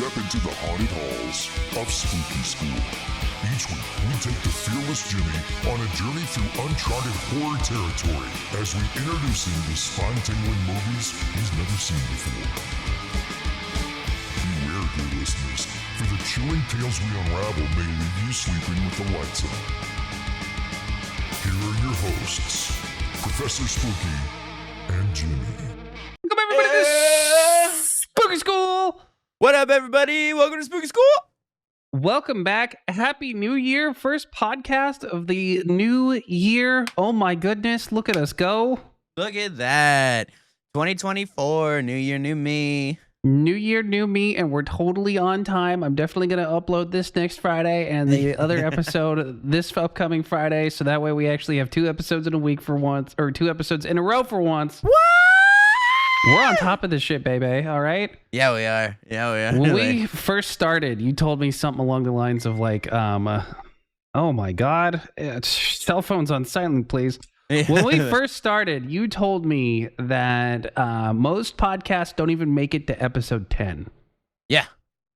step into the haunted halls of Spooky School. Each week, we take the fearless Jimmy on a journey through uncharted horror territory as we introduce him to spine-tingling movies he's never seen before. Beware, dear listeners, for the chilling tales we unravel may leave you sleeping with the lights on. Here are your hosts, Professor Spooky and Jimmy. Welcome everybody to Spooky School! What up, everybody? Welcome to Spooky School! Welcome back. Happy New Year. First podcast of the new year. Oh my goodness, look at us go. Look at that. 2024, new year, new me. New year, new me, and we're totally on time. I'm definitely going to upload this next Friday and the other episode this upcoming Friday, so that way we actually have 2 episodes in a week for once, or 2 episodes in a row for once. What? We're on top of this shit, baby. All right? Yeah, we are. When we first started, you told me something along the lines of like, oh my God, cell phones on silent, please. When we first started, you told me that most podcasts don't even make it to episode 10. Yeah.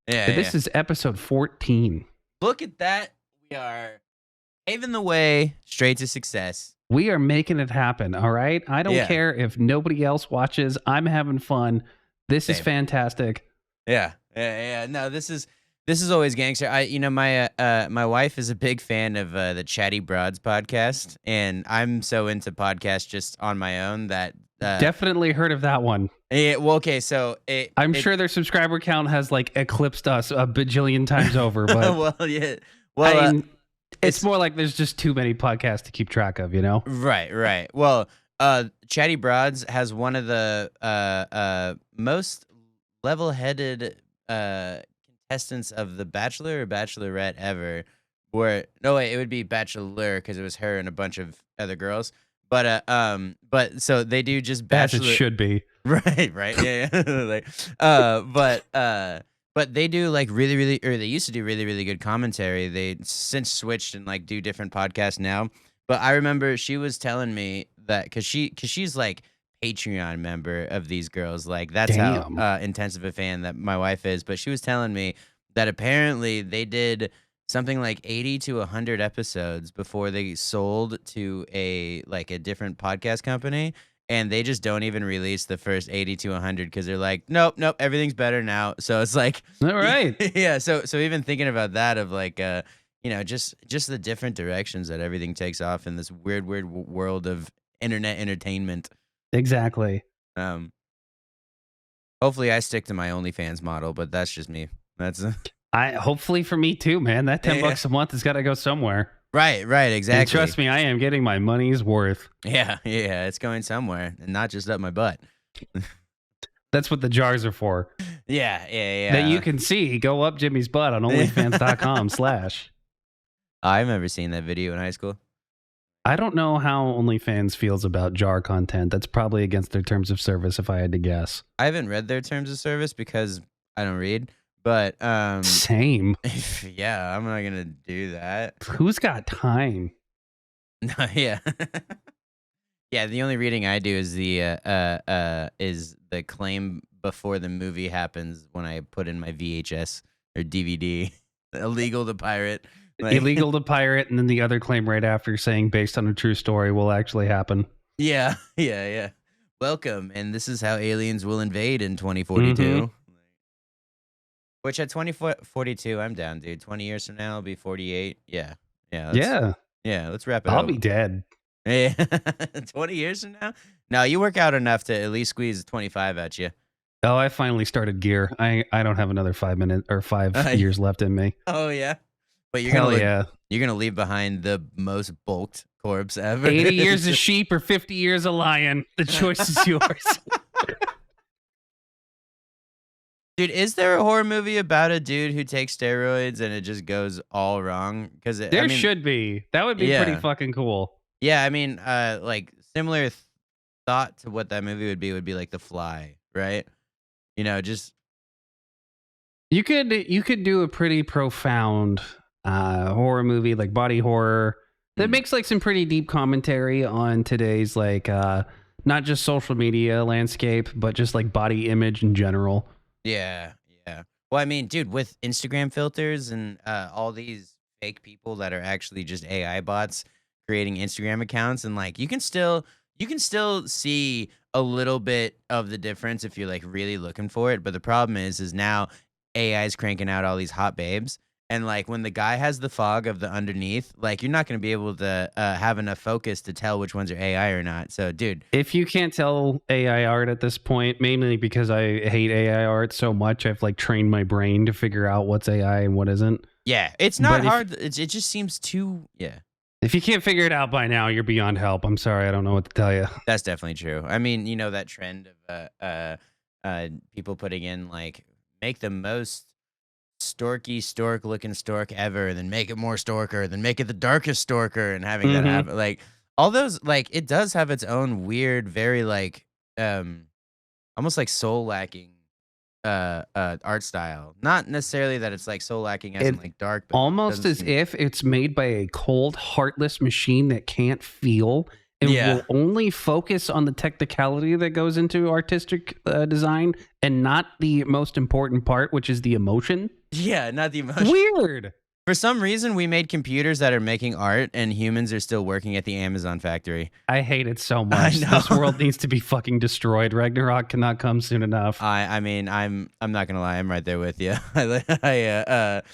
This is episode 14. Look at that. We are paving the way straight to success. We are making it happen, all right? I don't care if nobody else watches. I'm having fun. This is fantastic. Yeah. No, this is always gangster. My wife is a big fan of the Chatty Broads podcast, and I'm so into podcasts just on my own that definitely heard of that one. So I'm sure their subscriber count has like eclipsed us a bajillion times over, but I mean, it's more like there's just too many podcasts to keep track of, you know? Right. Well, Chatty Broads has one of the most level-headed contestants of The Bachelor or Bachelorette ever. It would be Bachelor because it was her and a bunch of other girls. But so they do just Bachelor. As it should be. Right. Yeah. But they do like really, or they used to do really, really good commentary. They since switched and like do different podcasts now. But I remember she was telling me that because she's like Patreon member of these girls. Like that's how intensive a fan that my wife is. But she was telling me that apparently they did something like 80 to 100 episodes before they sold to a different podcast company. And they just don't even release the first 80 to 100 because they're like, nope, everything's better now. So it's like, all right, yeah. So even thinking about that of like, just the different directions that everything takes off in this weird world of internet entertainment. Exactly. Hopefully, I stick to my OnlyFans model, but that's just me. Hopefully for me too, man. That $10 a month has got to go somewhere. Right, exactly. And trust me, I am getting my money's worth. Yeah, it's going somewhere, and not just up my butt. That's what the jars are for. Yeah. That you can see. Go up Jimmy's butt on OnlyFans.com/. I remember seeing that video in high school. I don't know how OnlyFans feels about jar content. That's probably against their terms of service, if I had to guess. I haven't read their terms of service because I don't read. But same. Yeah, I'm not gonna do that. Who's got time? No, yeah. Yeah, the only reading I do is the claim before the movie happens when I put in my VHS or DVD. Illegal to pirate. Illegal to pirate, and then the other claim right after saying based on a true story will actually happen. Yeah. Welcome, and this is how aliens will invade in 2042. Mm-hmm. Which at 2042, I'm down, dude. 20 years from now, I'll be 48. Yeah. Let's wrap it up. I'll be dead. Yeah. 20 years from now? No, you work out enough to at least squeeze 25 at you. Oh, I finally started gear. I don't have another 5 minutes or 5 years left in me. Oh yeah, but you're gonna leave behind the most bulked corpse ever. 80 years of sheep or 50 years of lion. The choice is yours. Dude, is there a horror movie about a dude who takes steroids and it just goes all wrong? Because there should be. That would be pretty fucking cool. Yeah, I mean, like similar thought to what that movie would be like The Fly, right? Just you could do a pretty profound horror movie, like body horror, that makes like some pretty deep commentary on today's like not just social media landscape, but just like body image in general. Yeah. Well, I mean, dude, with Instagram filters and all these fake people that are actually just AI bots creating Instagram accounts, and like you can still see a little bit of the difference if you're like really looking for it. But the problem is now AI is cranking out all these hot babes. And like when the guy has the fog of the underneath, like you're not going to be able to have enough focus to tell which ones are AI or not. So, dude, If you can't tell AI art at this point, mainly because I hate AI art so much, I've like trained my brain to figure out what's AI and what isn't. yeah, it's not But if hard. It just seems too, yeah. if you can't figure it out by now, you're beyond help. I'm sorry, I don't know what to tell you. That's definitely true. I mean, you know that trend of people putting in like make the most stork looking stork ever, and then make it more storker, then make it the darkest storker, and having that hmm happen. Like all those, like it does have its own weird, very like almost like soul lacking art style. Not necessarily that it's like soul lacking as in It like dark, but it almost doesn't as seem. if it's made by a cold, heartless machine that can't feel and Yeah, will only focus on the technicality that goes into artistic design and not the most important part, which is the emotion. yeah, not the emotion. Weird. For some reason, we made computers that are making art, and humans are still working at the Amazon factory. I hate it so I much. know. This world needs to be fucking destroyed. Ragnarok cannot come soon enough. I mean, I'm not gonna lie, I'm right there with you. I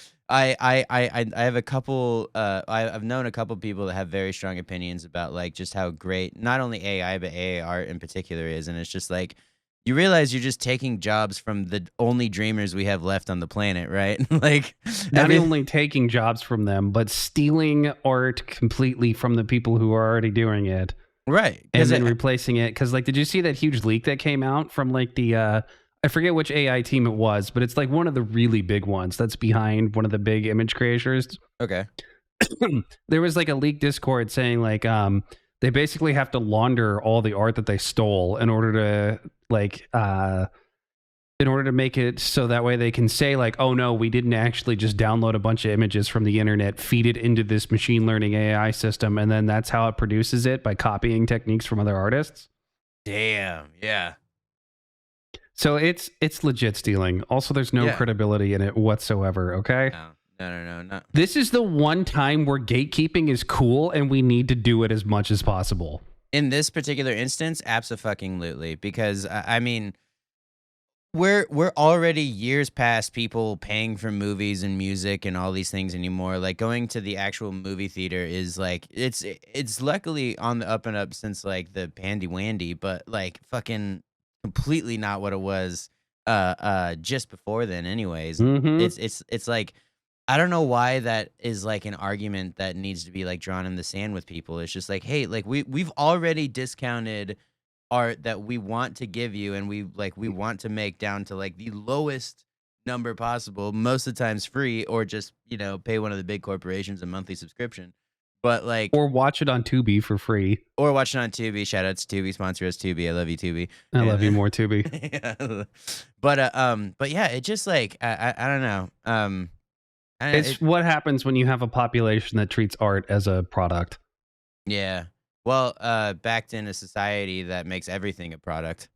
have a couple. I've known a couple people that have very strong opinions about like just how great not only AI but AI art in particular is, and it's just like you realize you're just taking jobs from the only dreamers we have left on the planet, right? Like Not every only taking jobs from them, but stealing art completely from the people who are already doing it right and because then replacing it. Because, like, did you see that huge leak that came out from like the I forget which AI team it was, but it's like one of the really big ones that's behind one of the big image creators. okay, There was like a leaked Discord saying like they basically have to launder all the art that they stole in order to like in order to make it so that way they can say like, oh no, we didn't actually just download a bunch of images from the internet, feed it into this machine learning AI system, and then that's how it produces it by copying techniques from other artists. damn, yeah, So it's legit stealing. Also, there's no yeah. credibility in it whatsoever. Okay. No. This is the one time where gatekeeping is cool and we need to do it as much as possible. In this particular instance, abso-fucking-lutely, because I mean, we're already years past people paying for movies and music and all these things anymore. Like going to the actual movie theater is like it's luckily on the up and up since like the pandy wandy, but like fucking completely not what it was just before then anyways. Mm-hmm. It's like I don't know why that is like an argument that needs to be like drawn in the sand with people. It's just like, hey, like we've already discounted art that we want to give you, and we want to make down to like the lowest number possible, most of the times free, or just pay one of the big corporations a monthly subscription. But like, Or watch it on Tubi for free. or watch it on Tubi. Shout out to Tubi, sponsor us Tubi. I love you, Tubi. I love you And more, Tubi. yeah. But yeah, it just like I don't know. I don't know, It's what happens when you have a population that treats art as a product. yeah. Well, backed in a society that makes everything a product.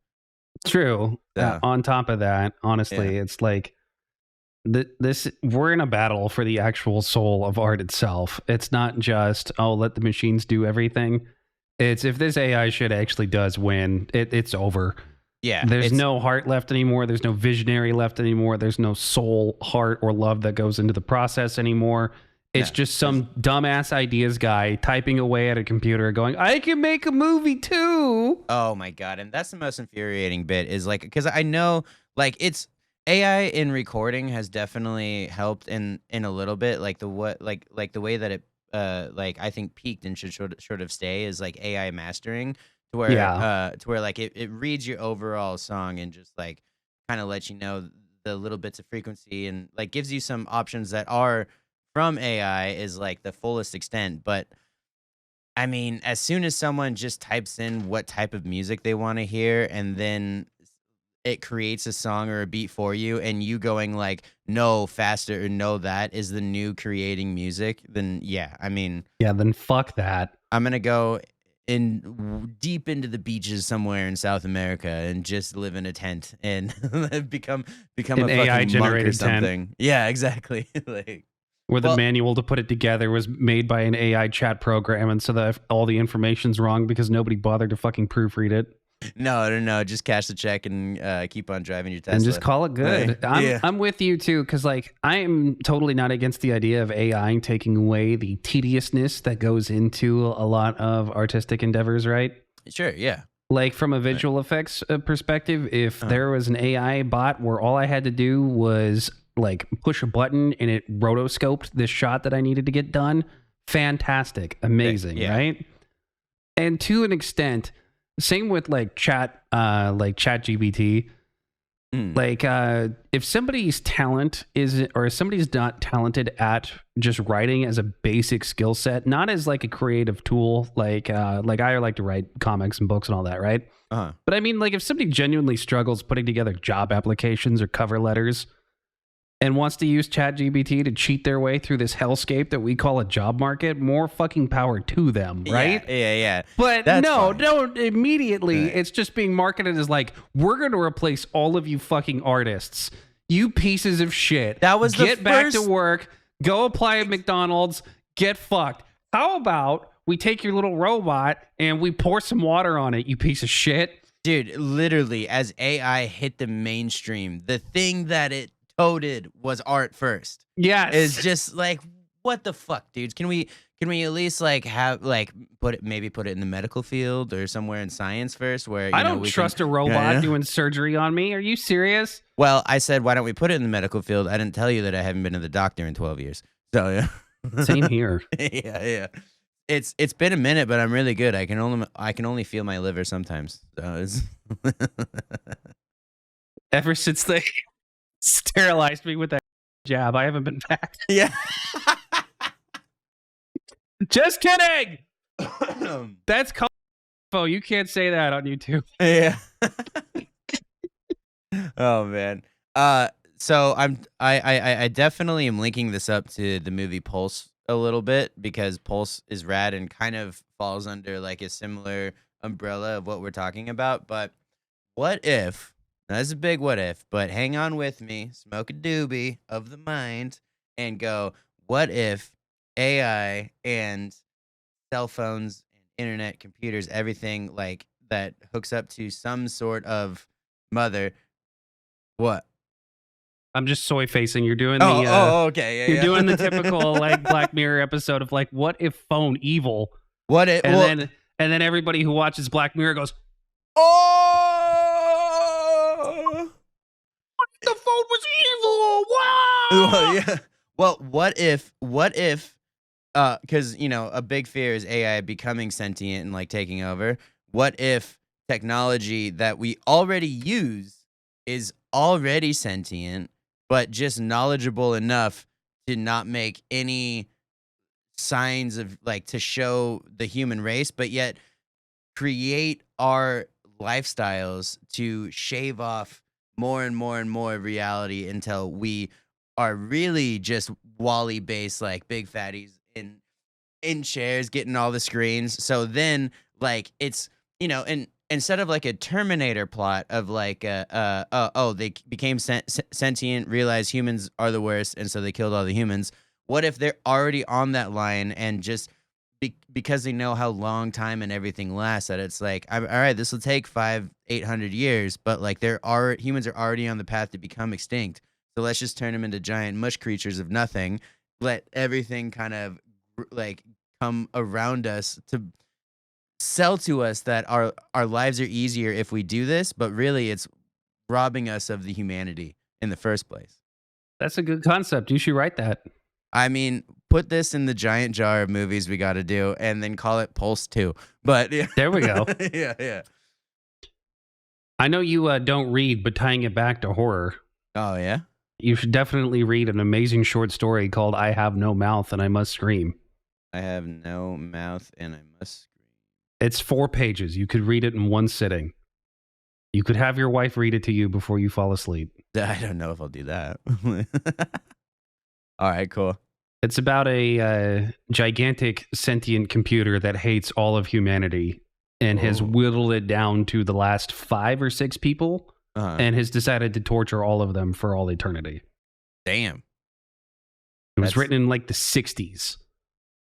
True. So, On top of that, honestly, it's like this we're in a battle for the actual soul of art itself. It's not just, oh, let the machines do everything. It's if this AI shit actually does win, it's over. yeah, There's it's no heart left anymore. There's no visionary left anymore. There's no soul, heart, or love that goes into the process anymore. It's no, just some dumbass ideas guy typing away at a computer going, I can make a movie too. oh my God. And that's the most infuriating bit is like, because I know like it's AI in recording has definitely helped in a little bit. Like like the way that it like I think peaked and should sort of stay is like AI mastering to where like it reads your overall song and just like kind of lets you know the little bits of frequency and like gives you some options that are from AI is like the fullest extent. But I mean, as soon as someone just types in what type of music they want to hear and then it creates a song or a beat for you and you going like, no, faster or no, that is the new creating music, then yeah, I mean, Yeah, then fuck that. I'm going to go deep into the beaches somewhere in South America and just live in a tent and become An a AI fucking monk or generated tent. something. Yeah, exactly. Like, Where the well, manual to put it together was made by an AI chat program, and so that all the information's wrong because nobody bothered to fucking proofread it. no, just cash the check and keep on driving your Tesla And just call it good. Yeah. I'm with you too, because like I'm totally not against the idea of AI taking away the tediousness that goes into a lot of artistic endeavors, right? Sure, yeah. Like from a visual effects perspective, if there was an AI bot where all I had to do was like push a button and it rotoscoped this shot that I needed to get done, fantastic, amazing, Yeah. right? And to an extent, same with like chat GPT. Like if somebody's talent is, or if somebody's not talented at just writing as a basic skill set, not as like a creative tool, like I like to write comics and books and all that, right? But I mean, like if somebody genuinely struggles putting together job applications or cover letters and wants to use ChatGPT to cheat their way through this hellscape that we call a job market, more fucking power to them, right? Yeah. But That's no, fine. don't immediately. Right. It's just being marketed as like, we're going to replace all of you fucking artists. You pieces of shit. That was the Get back to first- work. Go apply at McDonald's. Get fucked. How about we take your little robot and we pour some water on it, you piece of shit? Dude, literally, as AI hit the mainstream, the thing that it toted was art first. Yes. It's just like, what the fuck, dudes? Can we at least like have like put it in the medical field or somewhere in science first? Where I don't trust a robot doing surgery on me. Are you serious? Well, I said, why don't we put it in the medical field? I didn't tell you that I haven't been to the doctor in 12 years. So yeah. Same here. yeah. It's been a minute, but I'm really good. I can only feel my liver sometimes. So it's Ever since they sterilized me with that jab, I haven't been back. yeah. Just kidding. That's oh, you can't say that on YouTube. Yeah. Oh man. So I definitely am linking this up to the movie Pulse a little bit because Pulse is rad and kind of falls under like a similar umbrella of what we're talking about. But what if, now this is a big what if, but hang on with me, smoke a doobie of the mind and go, what if AI and cell phones and internet, computers, everything like that hooks up to some sort of mother. What? I'm just soy facing. You're doing Okay. Yeah, you're doing the typical like Black Mirror episode of like, what if phone evil? What if? And then everybody who watches Black Mirror goes, oh, the phone was evil. Wow. well, yeah. Well, what if? Because a big fear is AI becoming sentient and like taking over. What if technology that we already use is already sentient, but just knowledgeable enough to not make any signs of like to show the human race, but yet create our lifestyles to shave off more and more and more reality until we are really just Wall-E based, like big fatties in chairs getting all the screens. So then like it's and instead of like a Terminator plot of like they became sentient, realized humans are the worst, and so they killed all the humans. What if they're already on that line and just because they know how long time and everything lasts, that it's like, all right, this will take 500-800 years, but like humans are already on the path to become extinct. So let's just turn them into giant mush creatures of nothing. Let everything kind of like come around us to sell to us that our lives are easier if we do this, but really it's robbing us of the humanity in the first place. That's a good concept. You should write that. I mean, put this in the giant jar of movies we got to do and then call it Pulse 2. But yeah. There we go. Yeah. I know you don't read, but tying it back to horror, Oh, yeah? you should definitely read an amazing short story called I Have No Mouth and I Must Scream. I have no mouth and I must scream. It's 4 pages. You could read it in one sitting. You could have your wife read it to you before you fall asleep. I don't know if I'll do that. All right, cool. It's about a gigantic sentient computer that hates all of humanity and has whittled it down to the last 5 or 6 people and has decided to torture all of them for all eternity. Damn. It was written in like the 60s.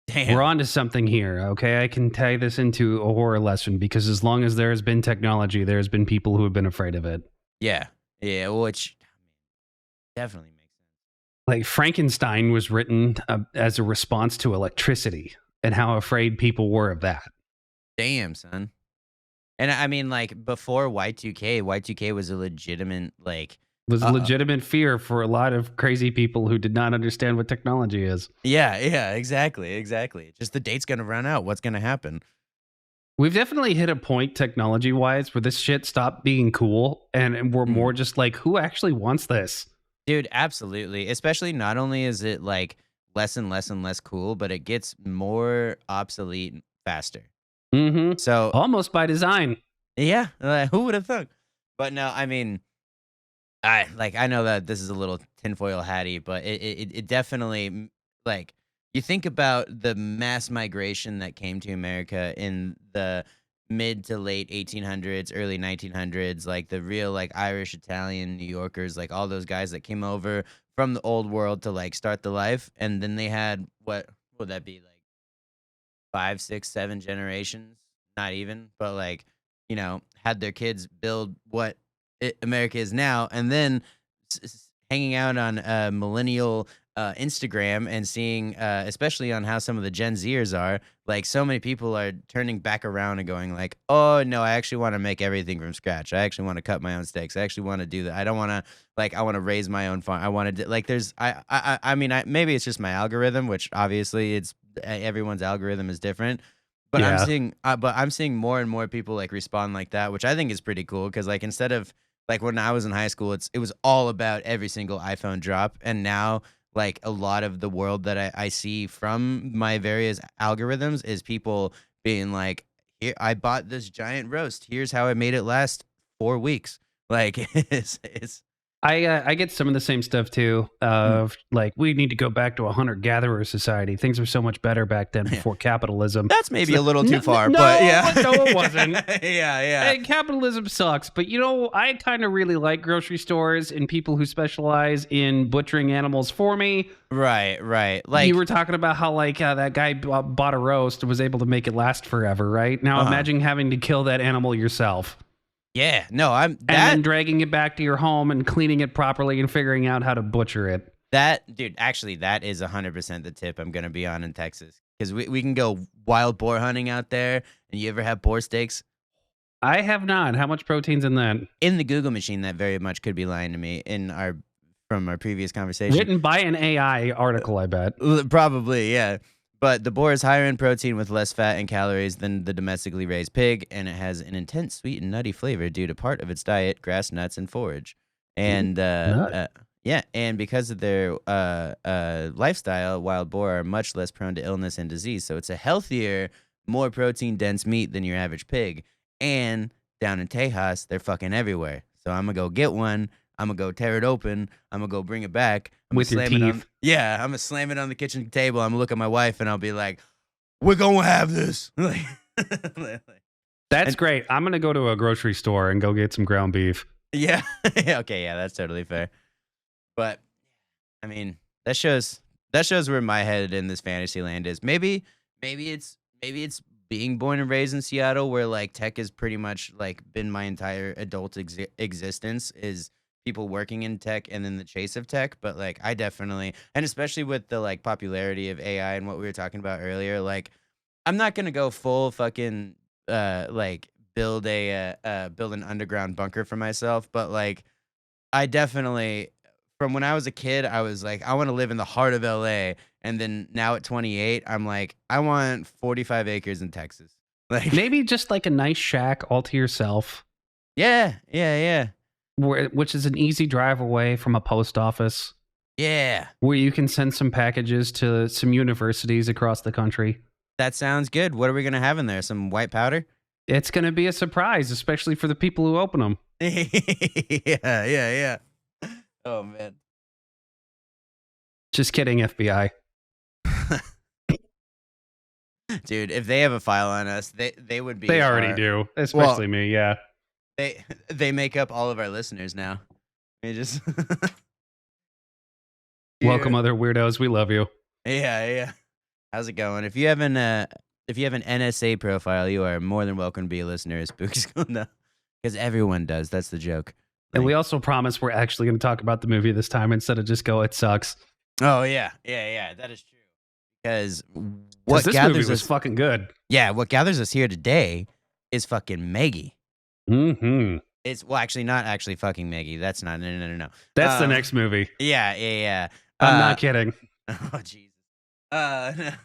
Damn. We're on to something here, okay? I can tie this into a horror lesson because as long as there has been technology, there's been people who have been afraid of it. Yeah. Yeah, which definitely makes sense. Like Frankenstein was written as a response to electricity and how afraid people were of that. Damn, son. And I mean, like, before Y2K was a legitimate, like... Was a legitimate fear for a lot of crazy people who did not understand what technology is. Yeah, exactly. Just the date's going to run out. What's going to happen? We've definitely hit a point technology-wise where this shit stopped being cool and we're more just like, who actually wants this? Dude, absolutely. Especially not only is it like less and less cool, but it gets more obsolete faster. Mm-hmm. So almost by design. Yeah, who would have thought? But no, I mean, I know that this is a little tinfoil hatty, but it definitely, like, you think about the mass migration that came to America in the mid to late 1800s, early 1900s, like the real like Irish, Italian, New Yorkers, like all those guys that came over from the old world to like start the life, and then they had what would that be, like 5, 6, 7 generations, not even, but like, you know, had their kids build what America is now, and then hanging out on millennial Instagram and seeing, especially on how some of the Gen Zers are, like so many people are turning back around and going like, oh no, I actually want to make everything from scratch. I actually want to cut my own steaks. I actually want to do that. I don't want to, like, I want to raise my own farm. I want to, like, there's, I mean, maybe it's just my algorithm, which obviously it's everyone's algorithm is different. But Yeah. I'm seeing more and more people like respond like that, which I think is pretty cool. Because like instead of like when I was in high school, it was all about every single iPhone drop, and now like a lot of the world that I see from my various algorithms is people being like, here, I bought this giant roast. Here's how I made it last 4 weeks. Like it's I get some of the same stuff too. Of like, we need to go back to a hunter-gatherer society. Things were so much better back then before capitalism. that's maybe a little too far, no, but yeah. no, it wasn't. yeah. Hey, capitalism sucks, but you know, I kind of really like grocery stores and people who specialize in butchering animals for me. Right. Like You were talking about how like that guy bought a roast and was able to make it last forever, right? Now imagine having to kill that animal yourself. yeah, no, And then dragging it back to your home and cleaning it properly and figuring out how to butcher it. that dude, actually, that is 100% the tip I'm gonna be on in Texas, because we can go wild boar hunting out there. And you ever have boar steaks? I have not. How much protein's in that? In the Google machine, that very much could be lying to me from our previous conversation. Written by an AI article, I bet. Probably, yeah. But the boar is higher in protein with less fat and calories than the domestically raised pig, and it has an intense sweet and nutty flavor due to part of its diet, grass, nuts, and forage. And yeah, and because of their lifestyle, wild boar are much less prone to illness and disease. So it's a healthier, more protein-dense meat than your average pig. And down in Tejas, they're fucking everywhere. So I'm gonna go get one. I'm gonna go tear it open. I'm gonna go bring it back. With your teeth. I'm gonna slam it on the kitchen table. I'm gonna look at my wife and I'll be like, "We're gonna have this." That's great. I'm going to go to a grocery store and go get some ground beef. Yeah. Okay. Yeah, that's totally fair. But I mean, that shows where my head in this fantasy land is. Maybe it's being born and raised in Seattle, where like tech has pretty much like been my entire adult existence, is people working in tech and then the chase of tech. But like I definitely, and especially with the like popularity of AI and what we were talking about earlier, like I'm not gonna go full fucking like build an underground bunker for myself, but like I definitely, from when I was a kid, I was like, I want to live in the heart of LA. And then now at 28, I'm like, I want 45 acres in Texas. Like Maybe just like a nice shack all to yourself. Yeah. Which is an easy drive away from a post office. Yeah. Where you can send some packages to some universities across the country. That sounds good. What are we going to have in there? Some white powder? It's going to be a surprise, especially for the people who open them. Yeah. Oh, man. Just kidding, FBI. Dude, if they have a file on us, they would be. They already do, especially me. Yeah. They make up all of our listeners now. They just Welcome, Yeah. other weirdos. We love you. Yeah. How's it going? If you have an NSA profile, you are more than welcome to be a listener of Spooky School now. Because everyone does. That's the joke. And we also promise we're actually going to talk about the movie this time instead of just go, it sucks. Oh yeah. That is true. Because what this gathers movie was us fucking good. Yeah, what gathers us here today is fucking Maggie. Mm-hmm. It's actually not actually fucking Maggie. That's not no. That's the next movie. Yeah. I'm not kidding. Oh Jesus.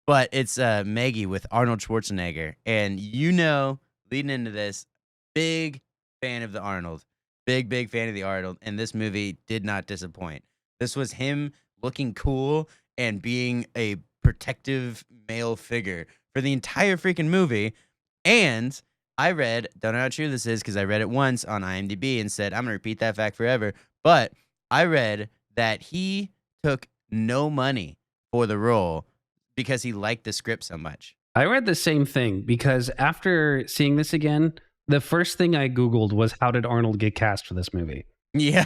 But it's Maggie with Arnold Schwarzenegger, and leading into this, big fan of the Arnold, big fan of the Arnold, and this movie did not disappoint. This was him looking cool and being a protective male figure for the entire freaking movie. And I don't know how true this is because I read it once on IMDb and said, I'm going to repeat that fact forever. But I read that he took no money for the role because he liked the script so much. I read the same thing because after seeing this again, the first thing I Googled was how did Arnold get cast for this movie? Yeah.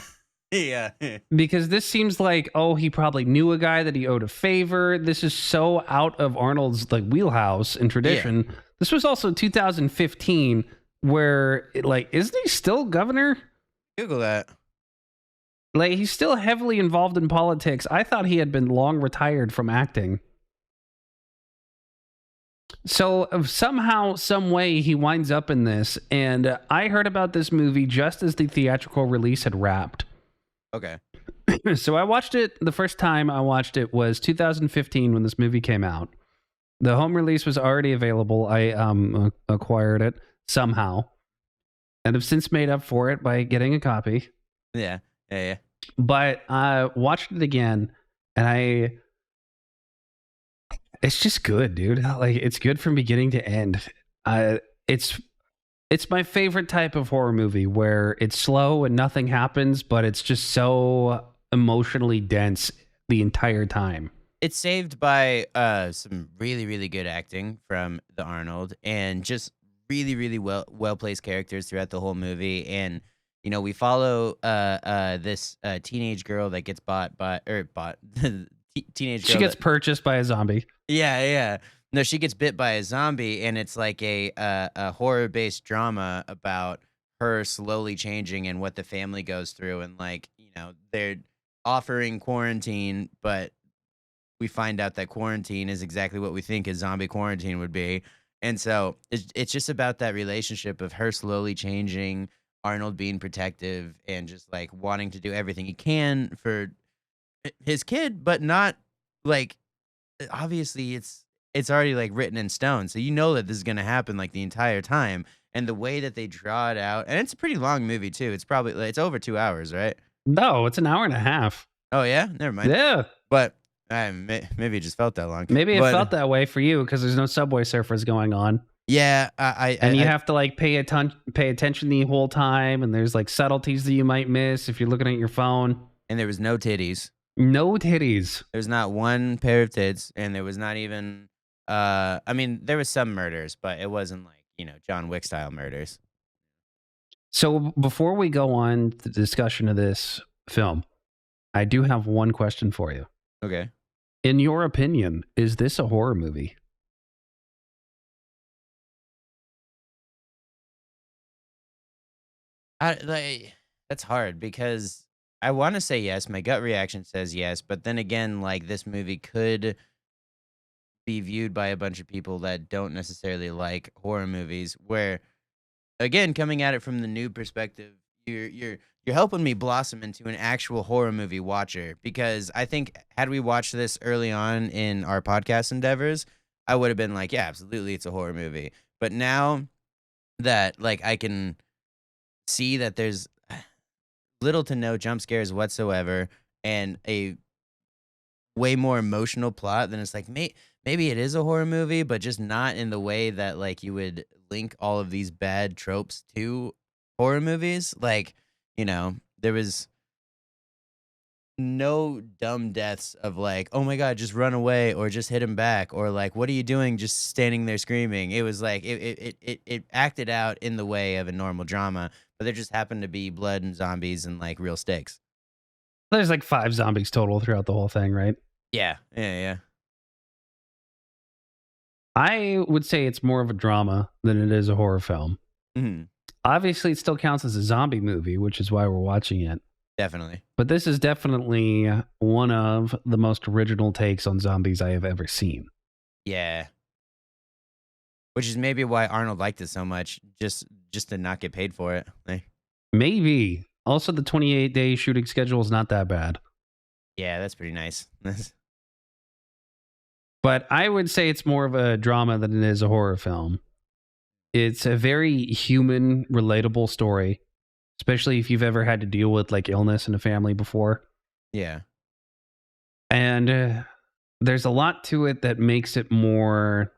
Because this seems like, he probably knew a guy that he owed a favor. This is so out of Arnold's wheelhouse and tradition. Yeah. This was also 2015 where isn't he still governor? Google that. He's still heavily involved in politics. I thought he had been long retired from acting. So somehow, some way, he winds up in this. And I heard about this movie just as the theatrical release had wrapped. Okay. So I watched it. The first time I watched it was 2015 when this movie came out. The home release was already available. I acquired it somehow and have since made up for it by getting a copy. Yeah. But I watched it again, and it's just good, dude. It's good from beginning to end. It's my favorite type of horror movie where it's slow and nothing happens, but it's just so emotionally dense the entire time. It's saved by some really, really good acting from the Arnold and just really, really well placed characters throughout the whole movie. And we follow this teenage girl that gets teenage girl. She gets purchased by a zombie. Yeah. No, she gets bit by a zombie, and it's like a horror-based drama about her slowly changing and what the family goes through. And they're offering quarantine, but we find out that quarantine is exactly what we think a zombie quarantine would be. And so it's just about that relationship of her slowly changing, Arnold being protective, and just wanting to do everything he can for his kid, but not obviously it's already written in stone. So that this is going to happen the entire time. And the way that they draw it out, and it's a pretty long movie too. It's over 2 hours, right? No, it's an hour and a half. Oh yeah? Never mind. Yeah. But maybe it just felt that long. Maybe it felt that way for you because there's no Subway Surfers going on. Yeah, you have to pay attention the whole time, and there's subtleties that you might miss if you're looking at your phone. And there was no titties. No titties. There's not one pair of tits, and there was not even. There was some murders, but it wasn't John Wick style murders. So before we go on to the discussion of this film, I do have one question for you. Okay. In your opinion, is this a horror movie? That's hard because I want to say yes. My gut reaction says yes, but then again, this movie could be viewed by a bunch of people that don't necessarily like horror movies. Where, again, coming at it from the new perspective, you're helping me blossom into an actual horror movie watcher. Because I think had we watched this early on in our podcast endeavors, I would have been like, yeah, absolutely, it's a horror movie. But now that I can see that there's little to no jump scares whatsoever and a way more emotional plot, then it's maybe it is a horror movie, but just not in the way that you would link all of these bad tropes to horror movies. There was no dumb deaths of like, oh my god, just run away or just hit him back or like, what are you doing just standing there screaming? It was like it acted out in the way of a normal drama, but there just happened to be blood and zombies and like real stakes. There's like 5 zombies total throughout the whole thing, right? Yeah, yeah, I would say it's more of a drama than it is a horror film. yeah. Obviously, it still counts as a zombie movie, which is why we're watching it. Definitely. But this is definitely one of the most original takes on zombies I have ever seen. Yeah. Which is maybe why Arnold liked it so much, just to not get paid for it. Like, Maybe. Also, the 28-day shooting schedule is not that bad. yeah, that's pretty nice. But I would say it's more of a drama than it is a horror film. It's a very human, relatable story, especially if you've ever had to deal with like illness in a family before. Yeah. And there's a lot to it that makes it more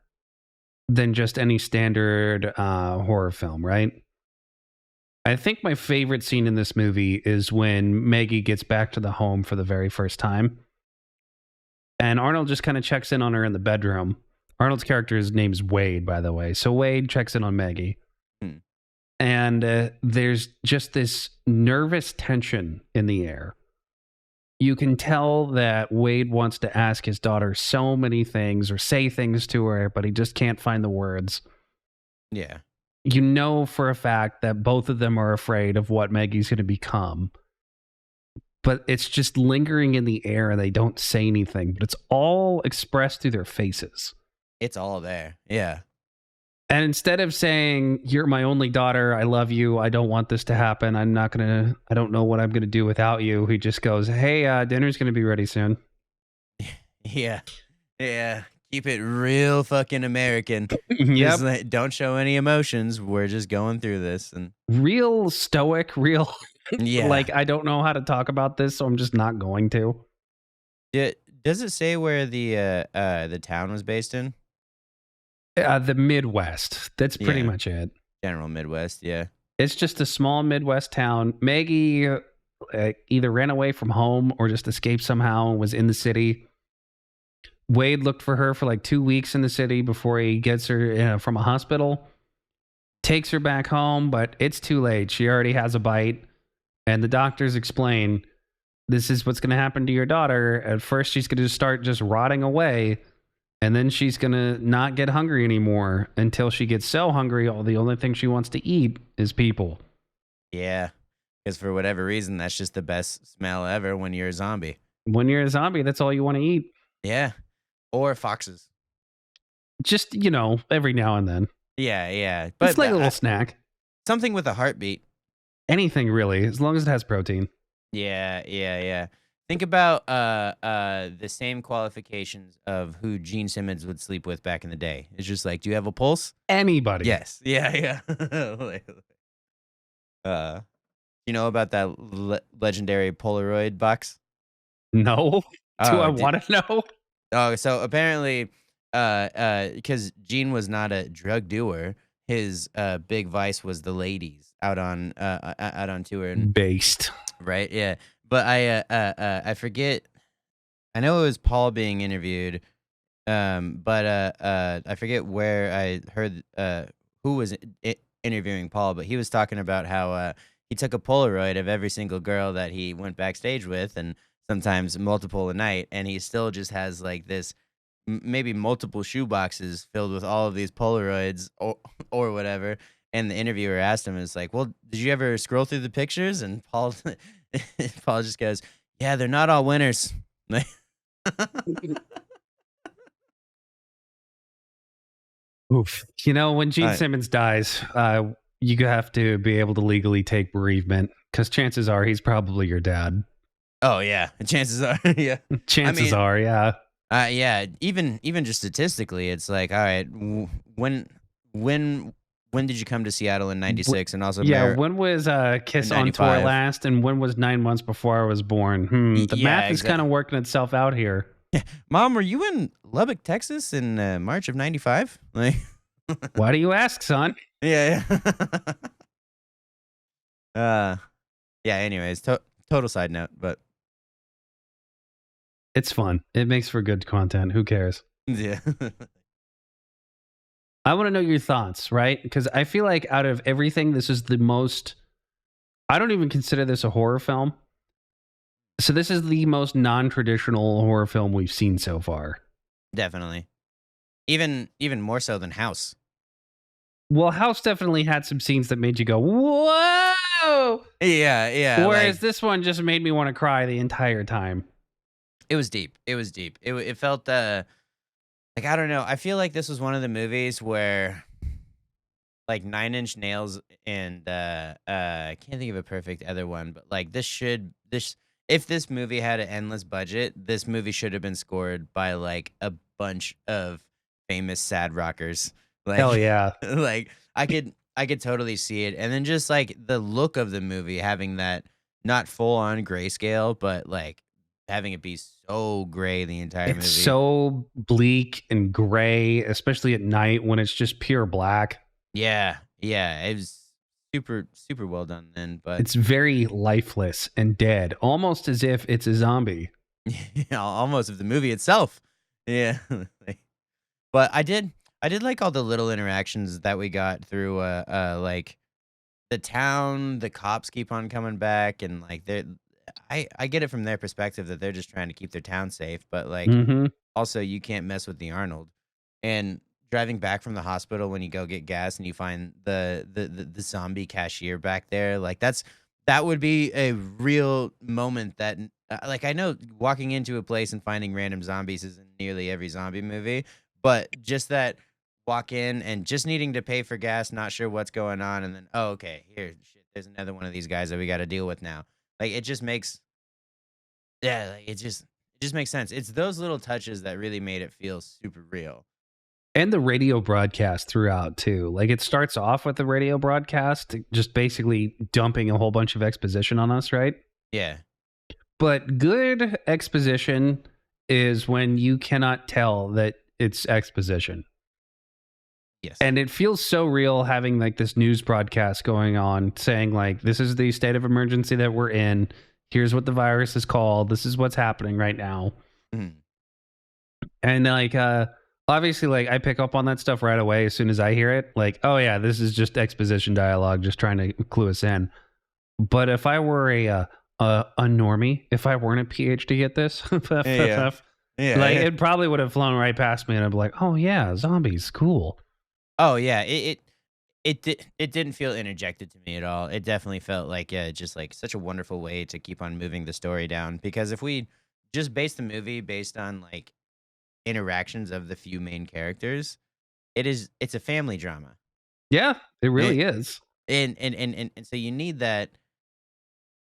than just any standard horror film, right? I think my favorite scene in this movie is when Maggie gets back to the home for the very first time. And Arnold just kind of checks in on her in the bedroom. Arnold's character's name's Wade, by the way. So Wade checks in on Maggie. And there's just this nervous tension in the air. You can tell that Wade wants to ask his daughter so many things or say things to her, but he just can't find the words. Yeah. You know for a fact that both of them are afraid of what Maggie's going to become. But it's just lingering in the air and they don't say anything. But it's all expressed through their faces. It's all there. Yeah. And instead of saying, "You're my only daughter, I love you, I don't want this to happen, I don't know what I'm going to do without you," he just goes, "Hey, dinner's going to be ready soon." Yeah. Yeah. Keep it real fucking American. Yep. Just like, don't show any emotions. We're just going through this. And Real stoic, real yeah. like, I don't know how to talk about this, so I'm just not going to. Does it say where the town was based in? The Midwest. That's pretty much it. General Midwest, yeah. It's just a small Midwest town. Maggie either ran away from home or just escaped somehow and was in the city. Wade looked for her for like 2 weeks in the city before he gets her from a hospital. Takes her back home, but it's too late. She already has a bite. And the doctors explain, this is what's going to happen to your daughter. At first, she's going to start just rotting away. And then she's going to not get hungry anymore until she gets so hungry, the only thing she wants to eat is people. Yeah. Because for whatever reason, that's just the best smell ever when you're a zombie. When you're a zombie, that's all you want to eat. Yeah. Or foxes. Just, every now and then. Yeah, yeah. But it's like a little snack. Something with a heartbeat. Anything really, as long as it has protein. Yeah, yeah, yeah. Think about the same qualifications of who Gene Simmons would sleep with back in the day. It's just like, do you have a pulse? Anybody. Yes. Yeah, yeah. You know about that legendary Polaroid box? No. Do I want to know? Oh, so apparently, because Gene was not a drug doer, his big vice was the ladies out on tour and based. Right, yeah. But I forget. I know it was Paul being interviewed, but I forget where I heard who was interviewing Paul. But he was talking about how he took a Polaroid of every single girl that he went backstage with, and sometimes multiple a night, and he still just has like this maybe multiple shoe boxes filled with all of these Polaroids or whatever. And the interviewer asked him, "It's like, well, did you ever scroll through the pictures?" And Paul just goes, "Yeah, they're not all winners." Oof. When Gene Simmons dies, you have to be able to legally take bereavement because chances are he's probably your dad. Oh yeah, chances are, yeah. Chances are, yeah. Yeah. Even just statistically, it's like, all right, when did you come to Seattle in '96? And also, when was Kiss on tour last? And when was 9 months before I was born? The math is kind of working itself out here. Yeah. Mom, were you in Lubbock, Texas in March of '95? Like, why do you ask, son? Yeah. Yeah. Anyways, total side note, but It's fun. It makes for good content. Who cares? Yeah. I want to know your thoughts, right? Because I feel like out of everything, this is the most. I don't even consider this a horror film. So this is the most non-traditional horror film we've seen so far. Definitely. Even more so than House. Well, House definitely had some scenes that made you go, "Whoa!" Yeah. Whereas this one just made me want to cry the entire time. It was deep. It felt like, I don't know. I feel like this was one of the movies where like 9 Inch Nails and I can't think of a perfect other one, but like this if this movie had an endless budget, this movie should have been scored by like a bunch of famous sad rockers. Hell Like yeah. like I could totally see it. And then just like the look of the movie having that not full on grayscale, but like having it be so gray the entire It's movie. so bleak and gray, especially at night when it's just pure black. Yeah, it was super well done then, but It's very lifeless and dead, almost as if it's a zombie. yeah, almost of the movie itself. Yeah. But I did like all the little interactions that we got through like the town, the cops keep on coming back and like I get it from their perspective that they're just trying to keep their town safe, but like Mm-hmm. also you can't mess with the Arnold. And driving back from the hospital when you go get gas and you find the zombie cashier back there, like that would be a real moment that like I know walking into a place and finding random zombies is in nearly every zombie movie, but just that walk in and just needing to pay for gas, not sure what's going on, and then oh okay, here shit, there's another one of these guys that we got to deal with now. Like it just makes yeah, like it just makes sense. It's those little touches that really made it feel super real. And the radio broadcast throughout, too. Like it starts off with the radio broadcast, just basically dumping a whole bunch of exposition on us, right? Yeah. But good exposition is when you cannot tell that it's exposition. Yes. And it feels so real having like this news broadcast going on saying like, this is the state of emergency that we're in. Here's what the virus is called. This is what's happening right now. Mhm. And like, obviously, like I pick up on that stuff right away as soon as I hear it. Like, oh yeah, this is just exposition dialogue, just trying to clue us in. But if I were a normie, if I weren't a PhD at this, Yeah. Yeah. like it probably would have flown right past me, and I'd be like, oh yeah, zombies, cool. Oh yeah, it didn't feel interjected to me at all. It definitely felt like just like such a wonderful way to keep on moving the story down. Because if we just base the movie based on like interactions of the few main characters, it's a family drama. Yeah, it It, really is. and so you need that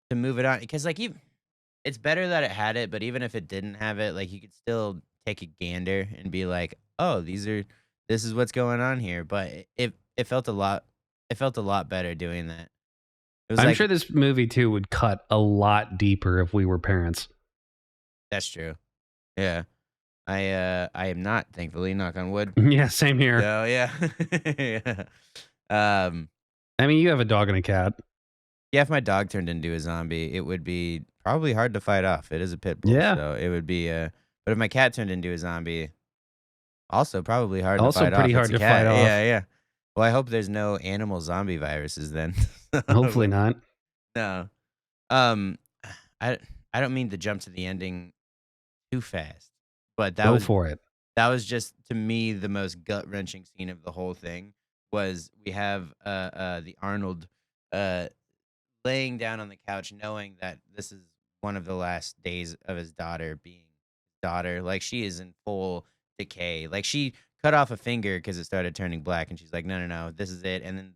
to move it on because like even it's better that it had it, but even if it didn't have it, like you could still take a gander and be like, oh, this is what's going on here. But it felt a lot better doing that. It was I'm like sure this movie too would cut a lot deeper if we were parents. that's true. Yeah. I am not, thankfully, knock on wood. Yeah, same here. So yeah. Yeah. Um I mean, you have a dog and a cat. yeah, if my dog turned into a zombie, it would be probably hard to fight off. It is a pit bull, Yeah. so it would be but if my cat turned into a zombie, also probably hard to Also fight pretty off. hard It's a to fight cat. off. Yeah. Well, I hope there's no animal zombie viruses then. Hopefully not. No. Um, I I don't mean to jump to the ending too fast, but Go for it. that was just to me the most gut wrenching scene of the whole thing. Was we have the Arnold uh laying down on the couch, knowing that this is one of the last days of his daughter being daughter. Like she is in full decay. Like she cut off a finger because it started turning black, and she's like, no, this is it. And then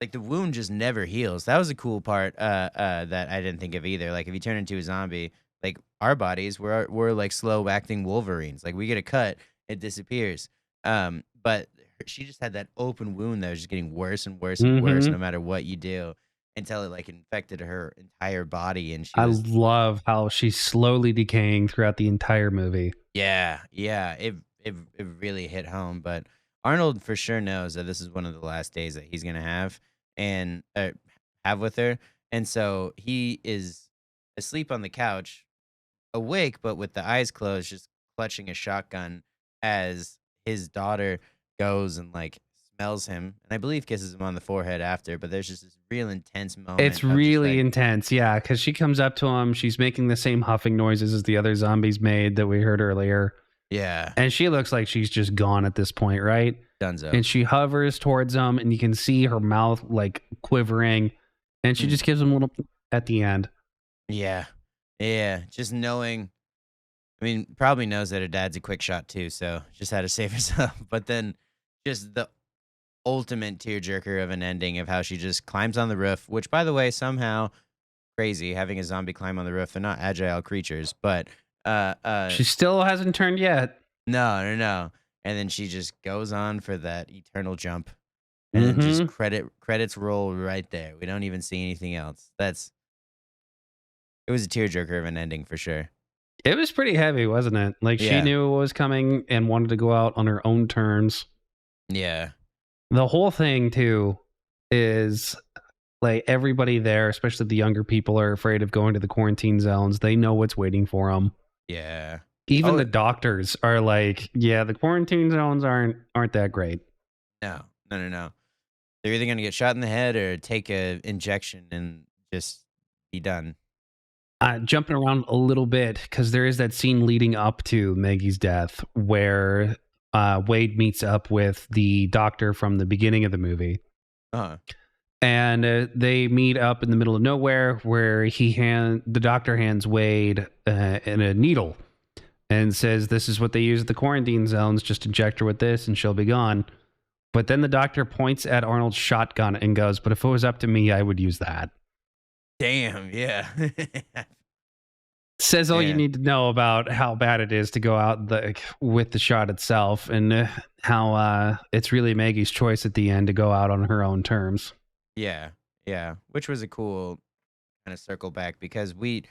like the wound just never heals. That was a cool part that I didn't think of either. Like if you turn into a zombie, like our bodies, we're like slow acting Wolverines. Like we get a cut, it disappears. But she just had that open wound that was just getting worse and worse and worse, Mm-hmm. no matter what you do, until it like infected her entire body, and she I was love how she's slowly decaying throughout the entire movie. yeah. It really hit home. But Arnold for sure knows that this is one of the last days that he's gonna have and have with her, and so he is asleep on the couch awake, but with the eyes closed, just clutching a shotgun as his daughter goes and like smells him, and I believe kisses him on the forehead after. But there's just this real intense It's moment of just really like, intense, yeah, because she comes up to him. She's making the same huffing noises as the other zombies made that we heard earlier. yeah, And she looks like she's just gone at this point, right? Dunzo. And she hovers towards him, and you can see her mouth like quivering. And she just gives him a little at the end. Yeah, yeah, just knowing. I mean, probably knows that her dad's a quick shot too, so just had to save herself. But then, just the ultimate tearjerker of an ending of how she just climbs on the roof, which, by the way, somehow crazy having a zombie climb on the roof. They're not agile creatures, but She still hasn't turned yet. no, no, no. And then she just goes on for that eternal jump, and then just credits roll right there. We don't even see anything else. It was a tearjerker of an ending for sure. It was pretty heavy, wasn't it? Like she Yeah. knew what was coming and wanted to go out on her own terms. Yeah. The whole thing too is like everybody there, especially the younger people, are afraid of going to the quarantine zones. They know what's waiting for them. Yeah. Even Oh, the doctors are like, yeah, the quarantine zones aren't that great. no. No, no, no. They're either gonna get shot in the head or take a injection and just be done. Jumping around a little bit because there is that scene leading up to Maggie's death where Wade meets up with the doctor from the beginning of the movie. Uh-huh. And they meet up in the middle of nowhere where the doctor hands Wade in a needle and says, this is what they use at the quarantine zones. Just inject her with this and she'll be gone. But then the doctor points at Arnold's shotgun and goes, but if it was up to me, I would use that. Damn, yeah. Says all you Yeah. need to know about how bad it is to go out with the shot itself, and how it's really Maggie's choice at the end to go out on her own terms. Yeah. Yeah. Which was a cool kind of circle back because we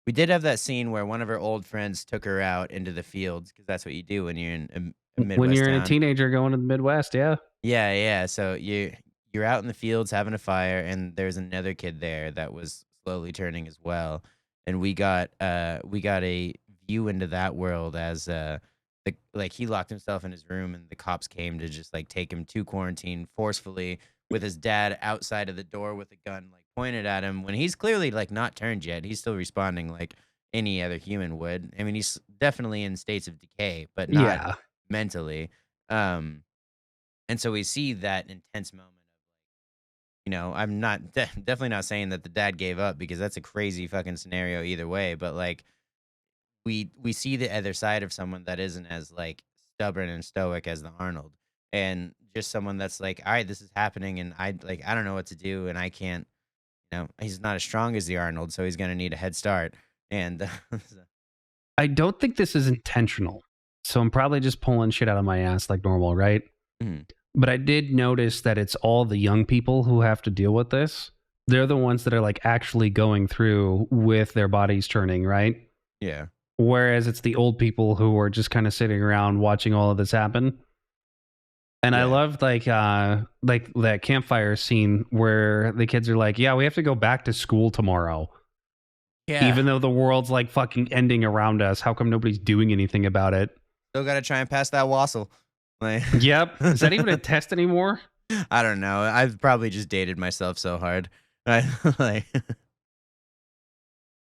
did have that scene where one of her old friends took her out into the fields because that's what you do when you're in a Midwest When you're in a town. teenager going to the Midwest, yeah. Yeah, yeah. So you're out in the fields having a fire, and there's another kid there that was slowly turning as well. And we got a view into that world as like he locked himself in his room, and the cops came to just like take him to quarantine forcefully with his dad outside of the door with a gun like pointed at him when he's clearly like not turned yet. He's still responding like any other human would. I mean, he's definitely in states of decay, but not Yeah. mentally. Um, and so we see that intense moment of, I'm not definitely not saying that the dad gave up because that's a crazy fucking scenario either way, but like we see the other side of someone that isn't as like stubborn and stoic as the Arnold, and just someone that's like, all right, this is happening, and I don't know what to do, and I can't. He's not as strong as the Arnold, so he's gonna need a head start. And I don't think this is intentional. So I'm probably just pulling shit out of my ass like normal, right? Mhm. But I did notice that it's all the young people who have to deal with this. They're the ones that are like actually going through with their bodies turning, right? yeah, Whereas it's the old people who are just kind of sitting around watching all of this happen. And I Yeah. loved like that campfire scene where the kids are like, yeah, we have to go back to school tomorrow. yeah, Even though the world's like fucking ending around us, how come nobody's doing anything about it? still gotta try and pass that wassail. Like, Yep. Is that even a test anymore? I don't know. I've probably just dated myself so hard. Like,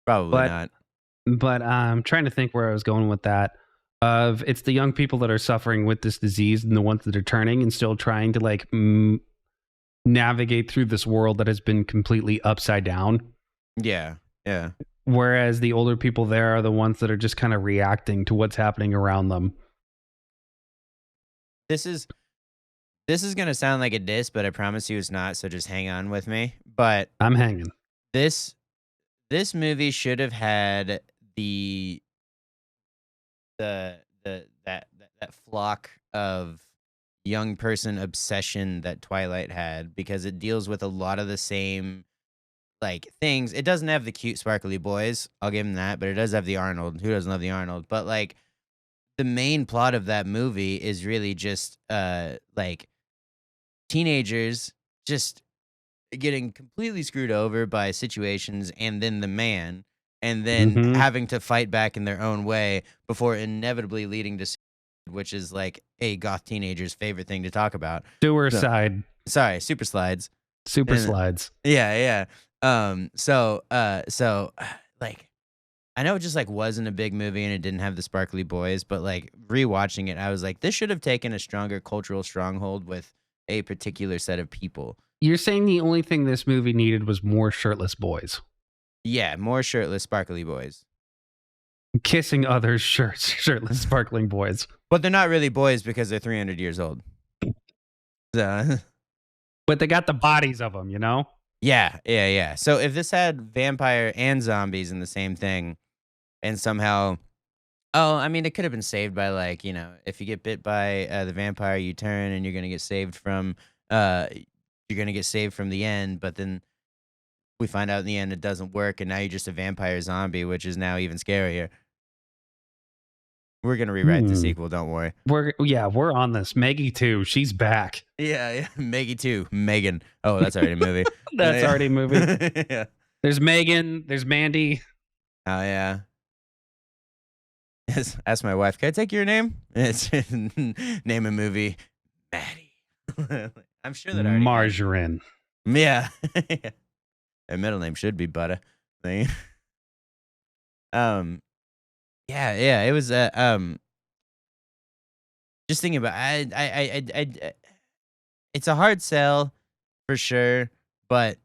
probably But not. But I'm trying to think where I was going with that. Of it's the young people that are suffering with this disease and the ones that are turning and still trying to like navigate through this world that has been completely upside down. Yeah, yeah. Whereas the older people there are the ones that are just kind of reacting to what's happening around them. This is gonna sound like a diss, but I promise you it's not. So just hang on with me. But I'm hanging. this movie should have had that flock of young person obsession that Twilight had, because it deals with a lot of the same like things. It doesn't have the cute sparkly boys, I'll give him that, but it does have the Arnold. Who doesn't love the Arnold? But like the main plot of that movie is really just like teenagers just getting completely screwed over by situations, and then the man and then having to fight back in their own way before inevitably leading to suicide, which is like a goth teenager's favorite thing to talk about. Suicide. Sorry, super slides. Super slides. Yeah. So like, I know it just like wasn't a big movie and it didn't have the sparkly boys, but like rewatching it, I was like, this should have taken a stronger cultural stronghold with a particular set of people. You're saying the only thing this movie needed was more shirtless boys. Yeah, more shirtless, sparkly boys. Kissing others' shirtless, sparkling boys. But they're not really boys because they're 300 years old. So, but they got the bodies of them, you know? Yeah. So if this had vampire and zombies in the same thing, and somehow, it could have been saved by like, if you get bit by the vampire, you turn and you're gonna get saved from the end. But then we find out in the end it doesn't work, and now you're just a vampire zombie, which is now even scarier. We're gonna rewrite the sequel. Don't worry. We're on this. Maggie 2, she's back. Yeah. Maggie 2, Megan. Oh, that's already a movie. That's already a movie. Yeah. There's Megan. There's Mandy. Oh yeah. Ask my wife, can I take your name? It's name a movie, Maddie. I'm sure that already. Margarine. Yeah. Her middle name should be Butter. Yeah. It was just thinking about I it's a hard sell for sure, but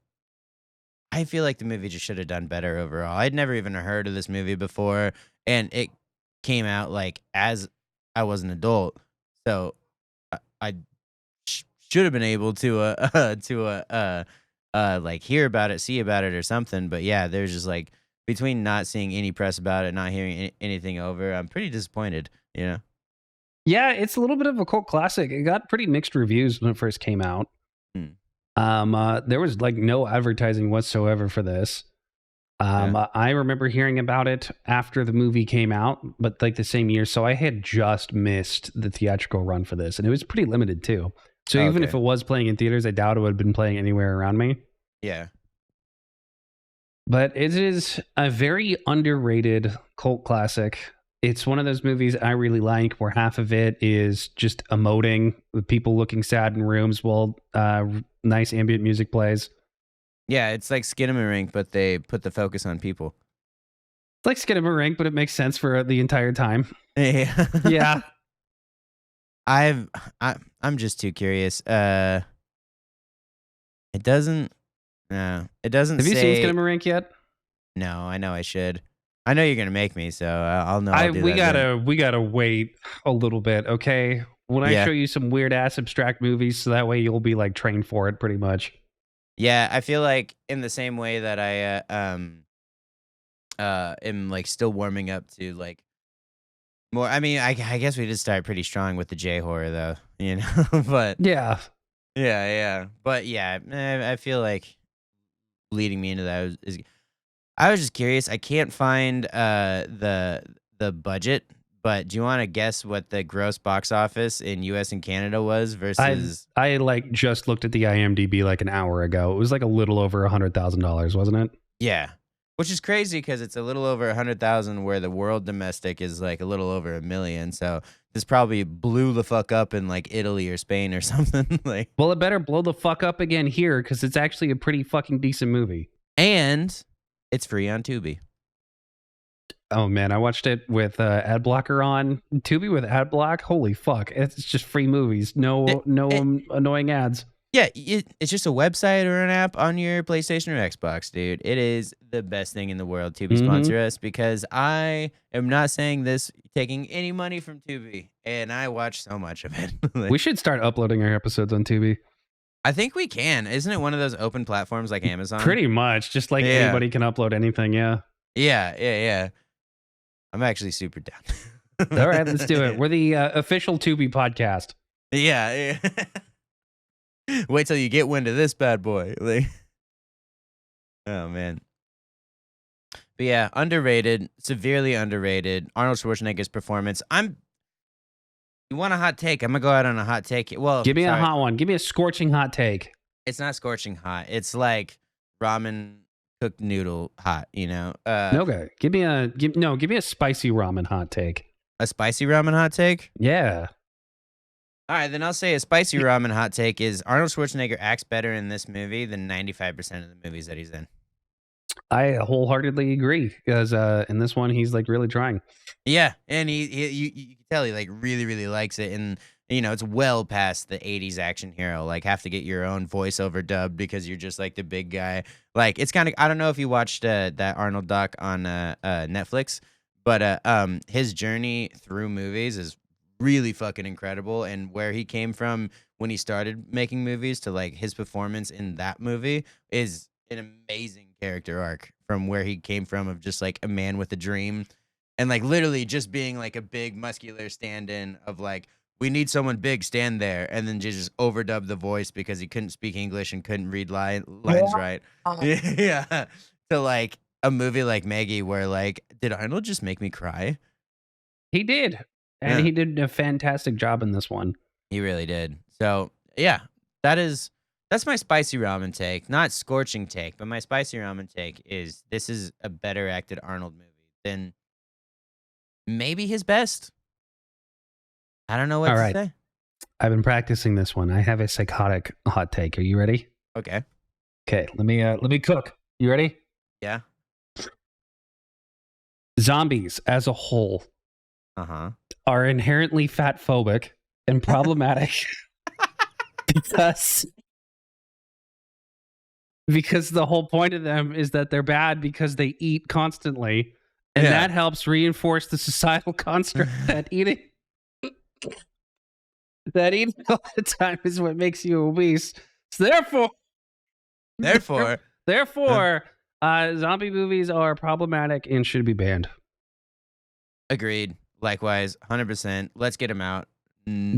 I feel like the movie just should have done better overall. I'd never even heard of this movie before, and it came out like as I was an adult, so I should have been able to like hear about it, see about it, or something. But yeah, there's just like between not seeing any press about it, not hearing anything over, I'm pretty disappointed. Yeah, it's a little bit of a cult classic. It got pretty mixed reviews when it first came out. There was like no advertising whatsoever for this. I remember hearing about it after the movie came out, but like the same year. So I had just missed the theatrical run for this, and it was pretty limited too. So even if it was playing in theaters, I doubt it would have been playing anywhere around me. Yeah. But it is a very underrated cult classic. It's one of those movies I really like where half of it is just emoting with people looking sad in rooms while nice ambient music plays. Yeah, it's like Skinamarink, but they put the focus on people. It's like Skinamarink, but it makes sense for the entire time. Yeah. Yeah. I'm just too curious. It doesn't. No, it doesn't. Have you seen Skinamarink yet? No, I know I should. I know you're gonna make me, so I'll know. We gotta wait a little bit, okay? When I show you some weird ass abstract movies, so that way you'll be like trained for it, pretty much. Yeah, I feel like in the same way that I am like still warming up to like more. I mean, I guess we did start pretty strong with the J horror though, but yeah. But yeah, I feel like leading me into that is. I was just curious. I can't find the budget, but do you want to guess what the gross box office in U.S. and Canada was versus? I like just looked at the IMDb like an hour ago. It was like a little over $100,000, wasn't it? Yeah, which is crazy because it's a little over 100,000, where the world domestic is like a little over 1 million. So this probably blew the fuck up in like Italy or Spain or something. Like, well, it better blow the fuck up again here because it's actually a pretty fucking decent movie. And it's free on Tubi. Oh man, I watched it with ad blocker on. Tubi with ad block. Holy fuck! It's just free movies. No annoying ads. Yeah, it's just a website or an app on your PlayStation or Xbox, dude. It is the best thing in the world. Tubi sponsor us, because I am not saying this taking any money from Tubi, and I watch so much of it. We should start uploading our episodes on Tubi. I think we can. Isn't it one of those open platforms like Amazon? Pretty much. Just like anybody can upload anything, yeah. Yeah. I'm actually super down. All right, let's do it. We're the official Tubi podcast. Yeah. Wait till you get wind of this bad boy. Like, oh, man. But yeah, underrated, severely underrated. Arnold Schwarzenegger's performance. You want a hot take? I'm going to go out on a hot take. Well, give me a hot one. Give me a scorching hot take. It's not scorching hot. It's like ramen cooked noodle hot, you know. Okay, give me a spicy ramen hot take. A spicy ramen hot take. Yeah. All right, then I'll say a spicy ramen hot take is Arnold Schwarzenegger acts better in this movie than 95% of the movies that he's in. I wholeheartedly agree because in this one he's like really trying. Yeah, and you can tell he like really, really likes it, and you know it's well past the 80s action hero. Like have to get your own voiceover dubbed because you're just like the big guy. Like it's kind of, I don't know if you watched that Arnold doc on Netflix, but his journey through movies is really fucking incredible, and where he came from when he started making movies to like his performance in that movie is an amazing character arc from where he came from of just like a man with a dream and like literally just being like a big muscular stand-in of like, we need someone big, stand there, and then just overdub the voice because he couldn't speak English and couldn't read lines right. Yeah. To like a movie like Maggie where like, did Arnold just make me cry? He did. And he did a fantastic job in this one. He really did. So yeah, that's my spicy ramen take. Not scorching take, but my spicy ramen take is this is a better acted Arnold movie than maybe his best. I don't know what to say. I've been practicing this one. I have a psychotic hot take. Are you ready? Okay. Okay, let me cook. You ready? Yeah. Zombies as a whole are inherently fat phobic and problematic because the whole point of them is that they're bad because they eat constantly, and that helps reinforce the societal construct that eating all the time is what makes you obese. So therefore, zombie movies are problematic and should be banned. Agreed. Likewise, 100%. Let's get them out.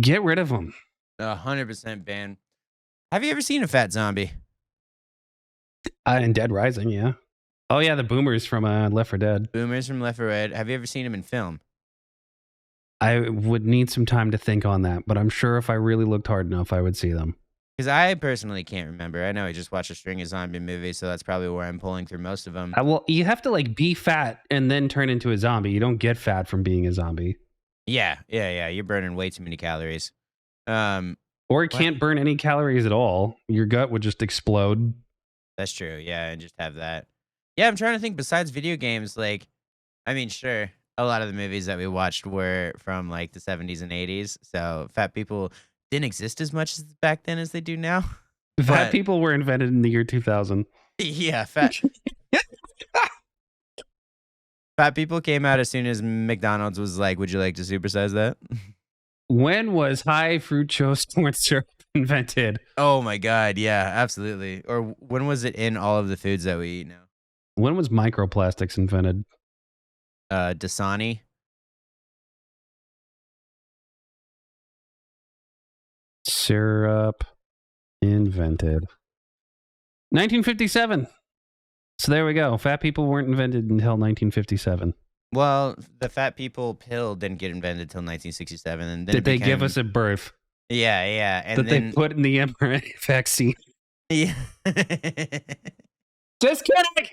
Get rid of them. 100% ban. Have you ever seen a fat zombie? In Dead Rising, yeah. Oh yeah, the boomers from Left 4 Dead. Boomers from Left 4 Dead. Have you ever seen them in film? I would need some time to think on that, but I'm sure if I really looked hard enough, I would see them. Because I personally can't remember. I know I just watched a string of zombie movies, so that's probably where I'm pulling through most of them. Well, you have to like be fat and then turn into a zombie. You don't get fat from being a zombie. Yeah. You're burning way too many calories. Or you can't burn any calories at all. Your gut would just explode. That's true. Yeah, and just have that. Yeah, I'm trying to think besides video games, like, I mean, sure, a lot of the movies that we watched were from like the 70s and 80s. So fat people didn't exist as much back then as they do now. Fat people were invented in the year 2000. Yeah, fat people came out as soon as McDonald's was like, would you like to supersize that? When was high fructose corn syrup invented? Oh my God, yeah, absolutely. Or when was it in all of the foods that we eat now? When was microplastics invented? Dasani. Syrup invented 1957. So there we go. Fat people weren't invented until 1957. Well, the fat people pill didn't get invented until 1967, and then did they give us a birth? Yeah, and that then they put in the mRNA vaccine. Yeah. Just kidding.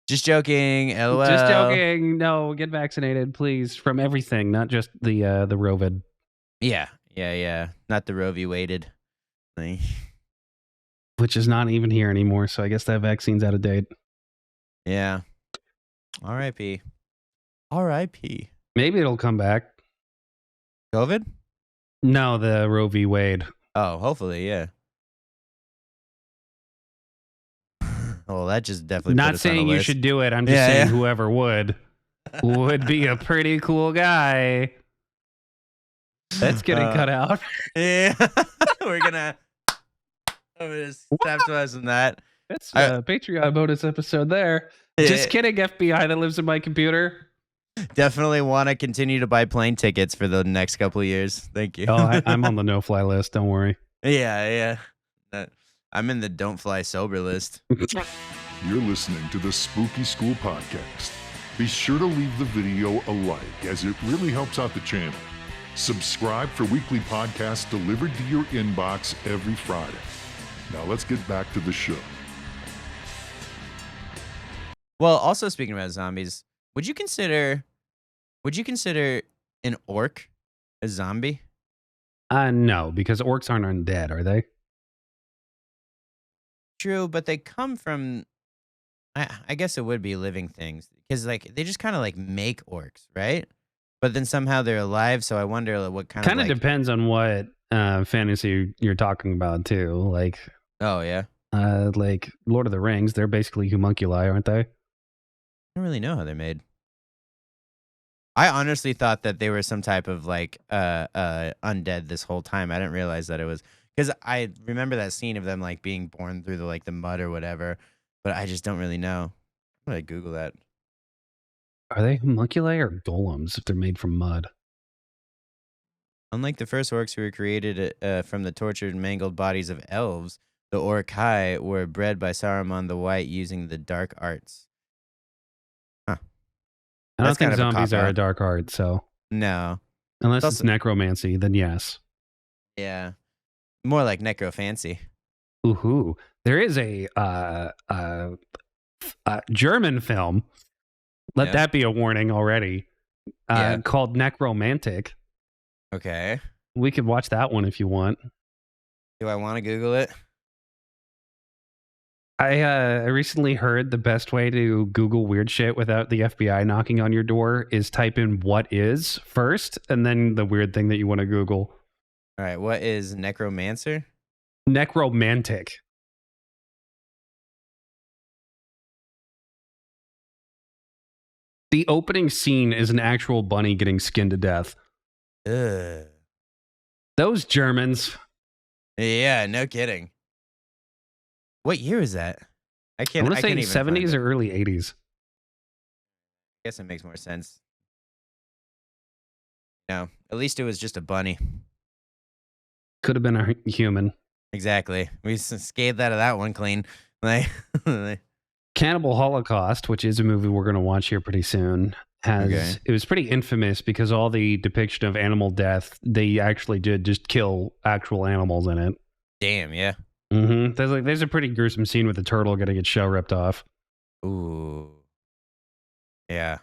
Just joking. LOL. Just joking. No, get vaccinated, please, from everything, not just the Rovid. Yeah. Not the Roe v. Wade. Which is not even here anymore, so I guess that vaccine's out of date. Yeah. R.I.P. Maybe it'll come back. COVID? No, the Roe v. Wade. Oh, hopefully, yeah. Well, that just definitely not put us on saying a you list. should do it. I'm just saying whoever would be a pretty cool guy. That's getting cut out. Yeah. I'm gonna snap to us on that. That's a Patreon bonus episode there. Just kidding, FBI that lives in my computer. Definitely want to continue to buy plane tickets for the next couple of years. Thank you. Oh, I'm on the no-fly list. Don't worry. Yeah. I'm in the don't fly sober list. You're listening to the Spooky School Podcast. Be sure to leave the video a like, as it really helps out the channel. Subscribe for weekly podcasts delivered to your inbox every Friday. Now let's get back to the show. Well, also speaking about zombies, would you consider an orc a zombie? No, because orcs aren't undead, are they? True, but they come from. I guess it would be living things because like they just kind of like make orcs, right? But then somehow they're alive. So I wonder like, what kind of Kind of like. depends on what fantasy you're talking about too. Oh yeah, Like Lord of the Rings, they're basically homunculi, aren't they? I don't really know how they're made. I honestly thought that they were some type of like undead this whole time. I didn't realize that it was because I remember that scene of them like being born through the mud or whatever, but I just don't really know. I'm gonna Google that. Are they homunculi or golems if they're made from mud? Unlike the first orcs who were created from the tortured and mangled bodies of elves, the Orcai were bred by Saruman the White using the dark arts. Huh. I don't That's think kind of a zombies are a cop-out. dark art, so No. unless It's it's necromancy, then yes. Yeah. More like necrofancy. Ooh, there is a German film. Let Yeah. that be a warning already. Yeah. Called Necromantic. Okay. We could watch that one if you want. Do I want to Google it? I recently heard the best way to Google weird shit without the FBI knocking on your door is type in "what is" first, and then the weird thing that you want to Google. All right. What is necromancer? Necromantic. The opening scene is an actual bunny getting skinned to death. Ugh. Those Germans. Yeah, no kidding. What year is that? I I can't. want I to say can't even find 70s it. or early 80s. I guess it makes more sense. No, at least it was just a bunny. Could have been a human. Exactly. We scathed out of that one clean. Like, Cannibal Holocaust, which is a movie we're going to watch here pretty soon, it was pretty infamous because all the depiction of animal death, they actually did just kill actual animals in it. damn. Yeah. Mm-hmm. There's a pretty gruesome scene with the turtle getting its shell ripped off. Ooh. Yeah.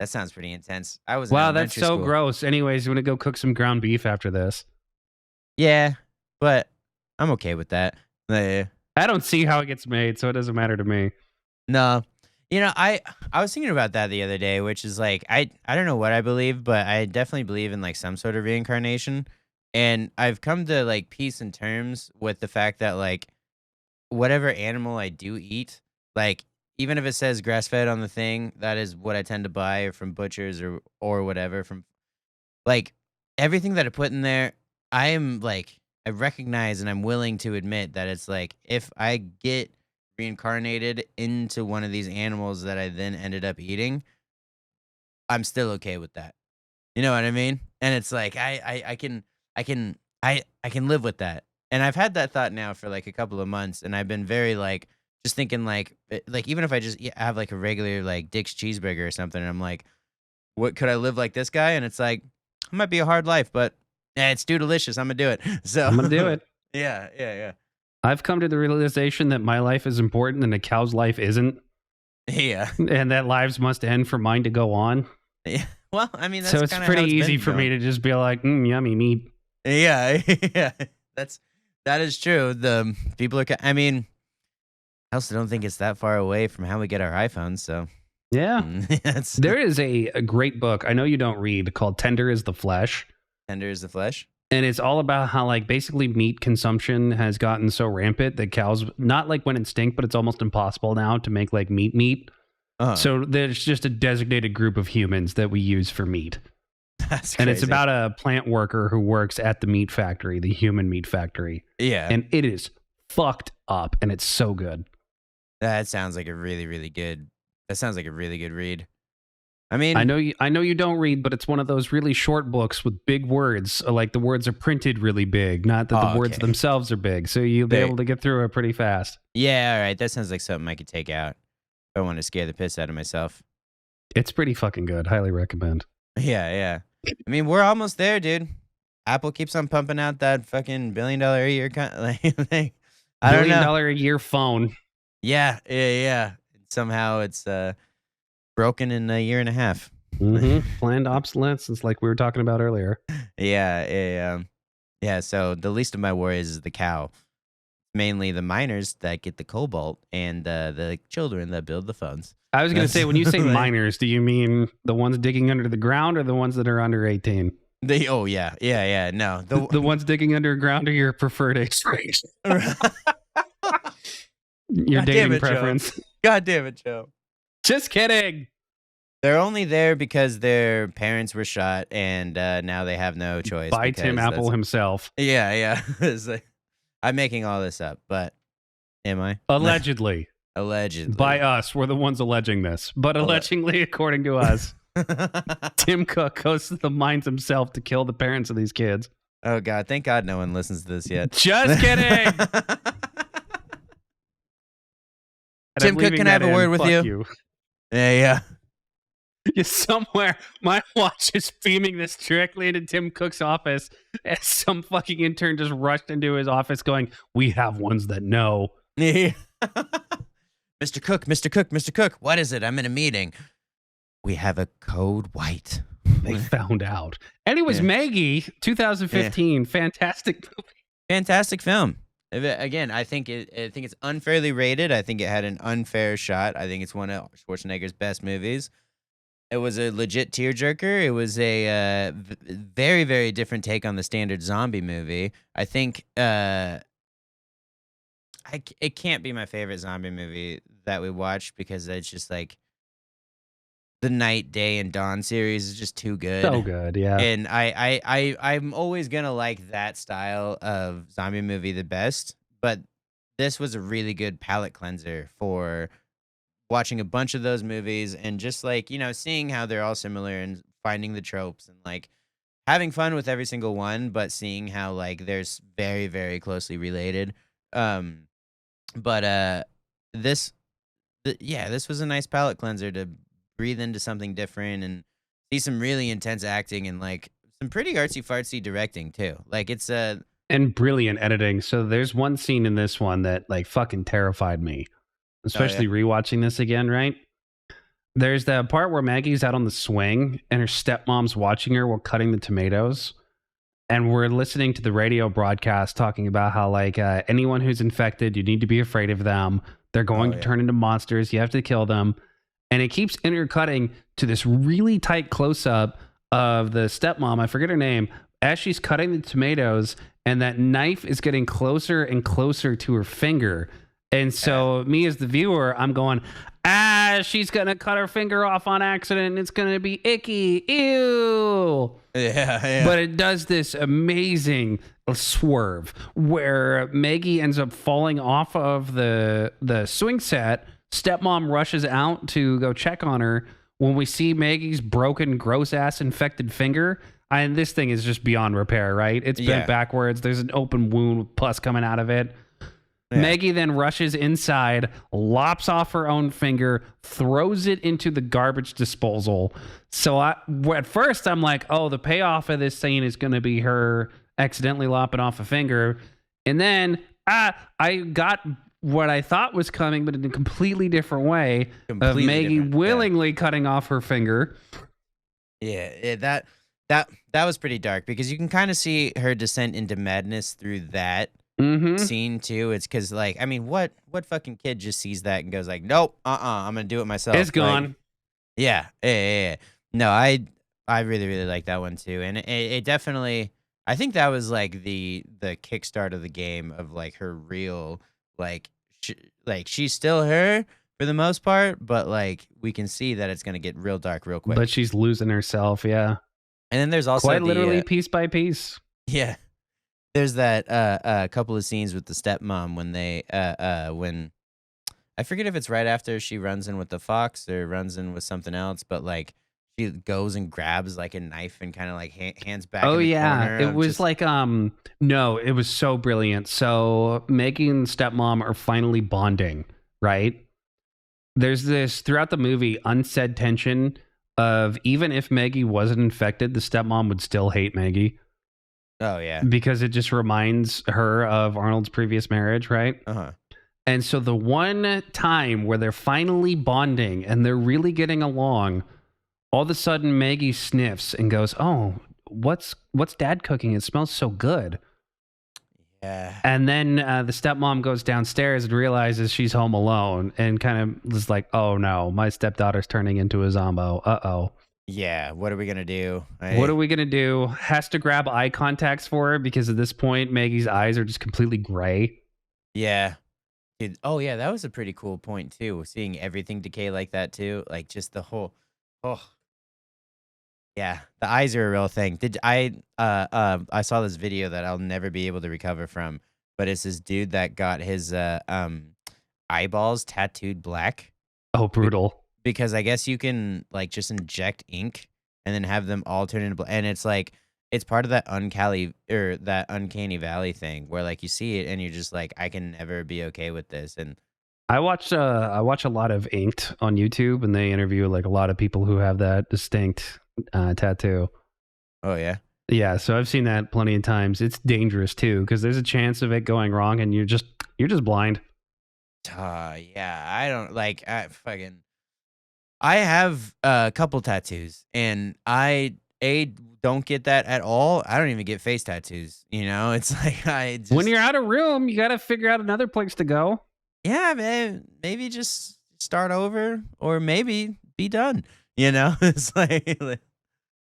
That sounds pretty intense. I was in Wow, that's elementary so school. gross. Anyways, you want to go cook some ground beef after this? Yeah, but I'm okay with that. I don't see how it gets made, so it doesn't matter to me. No. I was thinking about that the other day, which is like I don't know what I believe, but I definitely believe in like some sort of reincarnation. And I've come to like peace and terms with the fact that like whatever animal I do eat, like even if it says grass fed on the thing, that is what I tend to buy or from butchers or whatever from like everything that I put in there, I am like I recognize and I'm willing to admit that it's like if I get reincarnated into one of these animals that I then ended up eating, I'm still okay with that. You know what I mean? And it's like I can live with that. And I've had that thought now for like a couple of months, and I've been very like just thinking like even if I just have like a regular like Dick's cheeseburger or something, and I'm like, what could I live like this guy? And it's like it might be a hard life, but it's too delicious. I'm gonna do it. So I'm gonna do it. yeah. I've come to the realization that my life is important and a cow's life isn't, Yeah. and that lives must end for mine to go on. Yeah. Well, I mean, that's So it's kinda pretty how easy been for me going. to just be like, yummy meat. Yeah, yeah. That is true. The people are. I mean, I also don't think it's that far away from how we get our iPhones. So Yeah. that's There is a great book I know you don't read called Tender is the Flesh. tender is the flesh. And it's all about how, like, basically meat consumption has gotten so rampant that cows not like went extinct, but it's almost impossible now to make like meat. So there's just a designated group of humans that we use for meat. That's And it's crazy. about a plant worker who works at the meat factory, the human meat factory. Yeah. And it is fucked up and it's so good. That sounds like a really, really good. That sounds like a really good read. I mean, I know you don't read, but it's one of those really short books with big words. Like the words are printed really big, not that the words okay. themselves are big. So you'll be They- able to get through it pretty fast. Yeah, all right. That sounds like something I could take out if I want to scare the piss out of myself. It's pretty fucking good. Highly recommend. Yeah. I mean, we're almost there, dude. Apple keeps on pumping out that fucking $1 billion a year kind like I don't $1 billion know. a year phone. Yeah. Somehow it's broken in a year and a half. Planned obsolescence, like we were talking about earlier. Yeah. So the least of my worries is the cow. Mainly the miners that get the cobalt and the children that build the phones. I was going to say, when you say miners, do you mean the ones digging under the ground or the ones that are under 18? Yeah. No, the ones digging underground are your preferred age range. Your dating preference. Joe. God damn it, Joe. Just kidding. They're only there because their parents were shot, and now they have no choice. By Tim Apple himself. Yeah. It's like, I'm making all this up, but am I? Allegedly. Allegedly. By us. We're the ones alleging this. But allegedly, according to us, Tim Cook goes to the mines himself to kill the parents of these kids. Oh, God. Thank God no one listens to this yet. Just kidding. Tim Cook, can I have a word with you? Yeah. Somewhere, my watch is beaming this directly into Tim Cook's office as some fucking intern just rushed into his office going, "We have ones that know." Mr. Cook, what is it? I'm in a meeting. We have a code white. They found out. And it was Maggie, 2015. Fantastic movie. Fantastic film. Again, I think it's unfairly rated. I think it had an unfair shot. I think it's one of Schwarzenegger's best movies. It was a legit tearjerker. It was a very, very different take on the standard zombie movie. I think it can't be my favorite zombie movie that we watched because it's just like the Night, Day, and Dawn series is just too good. So good, yeah. And I'm always gonna like that style of zombie movie the best, but this was a really good palate cleanser for watching a bunch of those movies and just like, seeing how they're all similar and finding the tropes and like having fun with every single one, but seeing how like there's very, very closely related. This was a nice palate cleanser to breathe into something different and see some really intense acting and like some pretty artsy fartsy directing too. Like it's and brilliant editing. So there's one scene in this one that like fucking terrified me. Especially rewatching this again, right? There's that part where Maggie's out on the swing and her stepmom's watching her while cutting the tomatoes. And we're listening to the radio broadcast talking about how like anyone who's infected, you need to be afraid of them. They're going to turn into monsters. You have to kill them. And it keeps intercutting to this really tight close-up of the stepmom, I forget her name, as she's cutting the tomatoes. And that knife is getting closer and closer to her finger. And so me as the viewer, I'm going, she's going to cut her finger off on accident. It's going to be icky. Ew. Yeah. But it does this amazing swerve where Maggie ends up falling off of the swing set. Stepmom rushes out to go check on her. When we see Maggie's broken, gross-ass infected finger, and this thing is just beyond repair, right? It's bent backwards. There's an open wound with pus coming out of it. Yeah. Maggie then rushes inside, lops off her own finger, throws it into the garbage disposal. So at first I'm like, oh, the payoff of this scene is going to be her accidentally lopping off a finger. And then I got what I thought was coming, but in a completely different way of Maggie willingly cutting off her finger. Yeah, that was pretty dark because you can kind of see her descent into madness through that. Scene too. It's because like, I mean, what fucking kid just sees that and goes like, nope, I'm gonna do it myself. It's gone. Like, yeah. No, I really, really like that one too, and it definitely, I think that was like the kickstart of the game of like her real like she's still her for the most part, but like we can see that it's gonna get real dark real quick. But she's losing herself, yeah. And then there's also quite literally piece by piece. Yeah. There's that couple of scenes with the stepmom when they when I forget if it's right after she runs in with the fox or runs in with something else, but like she goes and grabs like a knife and kind of like hands back. Oh in the yeah, corner. it was like no, it was so brilliant. So Maggie and stepmom are finally bonding, right? There's this throughout the movie unsaid tension of even if Maggie wasn't infected, the stepmom would still hate Maggie. Oh yeah, because it just reminds her of Arnold's previous marriage, right? And so the one time where they're finally bonding and they're really getting along, all of a sudden Maggie sniffs and goes, "Oh, what's Dad cooking? It smells so good." Yeah. And then the stepmom goes downstairs and realizes she's home alone and kind of is like, "Oh no, my stepdaughter's turning into a zombo. Uh-oh. Yeah. What are we gonna do? What are we going to do?" Has to grab eye contacts for her because at this point, Maggie's eyes are just completely gray. Yeah. Dude, oh yeah, that was a pretty cool point too. Seeing everything decay like that too, like just the whole. Oh yeah, the eyes are a real thing. Did I saw this video that I'll never be able to recover from, but it's this dude that got his eyeballs tattooed black Oh, brutal. because I guess you can like just inject ink and then have them all turn into black, and it's like it's part of that uncanny valley thing where like you see it and you're just like I can never be okay with this. And I watch a lot of Inked on YouTube, and they interview like a lot of people who have that distinct tattoo. oh yeah. Yeah, so I've seen that plenty of times. It's dangerous too because there's a chance of it going wrong, and you're just blind. Yeah, I don't like I have a couple tattoos and I don't get that at all. I don't even get face tattoos, you know? It's like I just When you're out of room, you got to figure out another place to go. yeah, man, maybe just start over or maybe be done, you know? It's like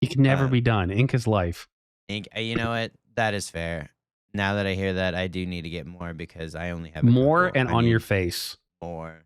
You can never uh, be done. Ink is life. you know what? That is fair. Now that I hear that, I do need to get more because I only have a More couple. and I on your need face. more.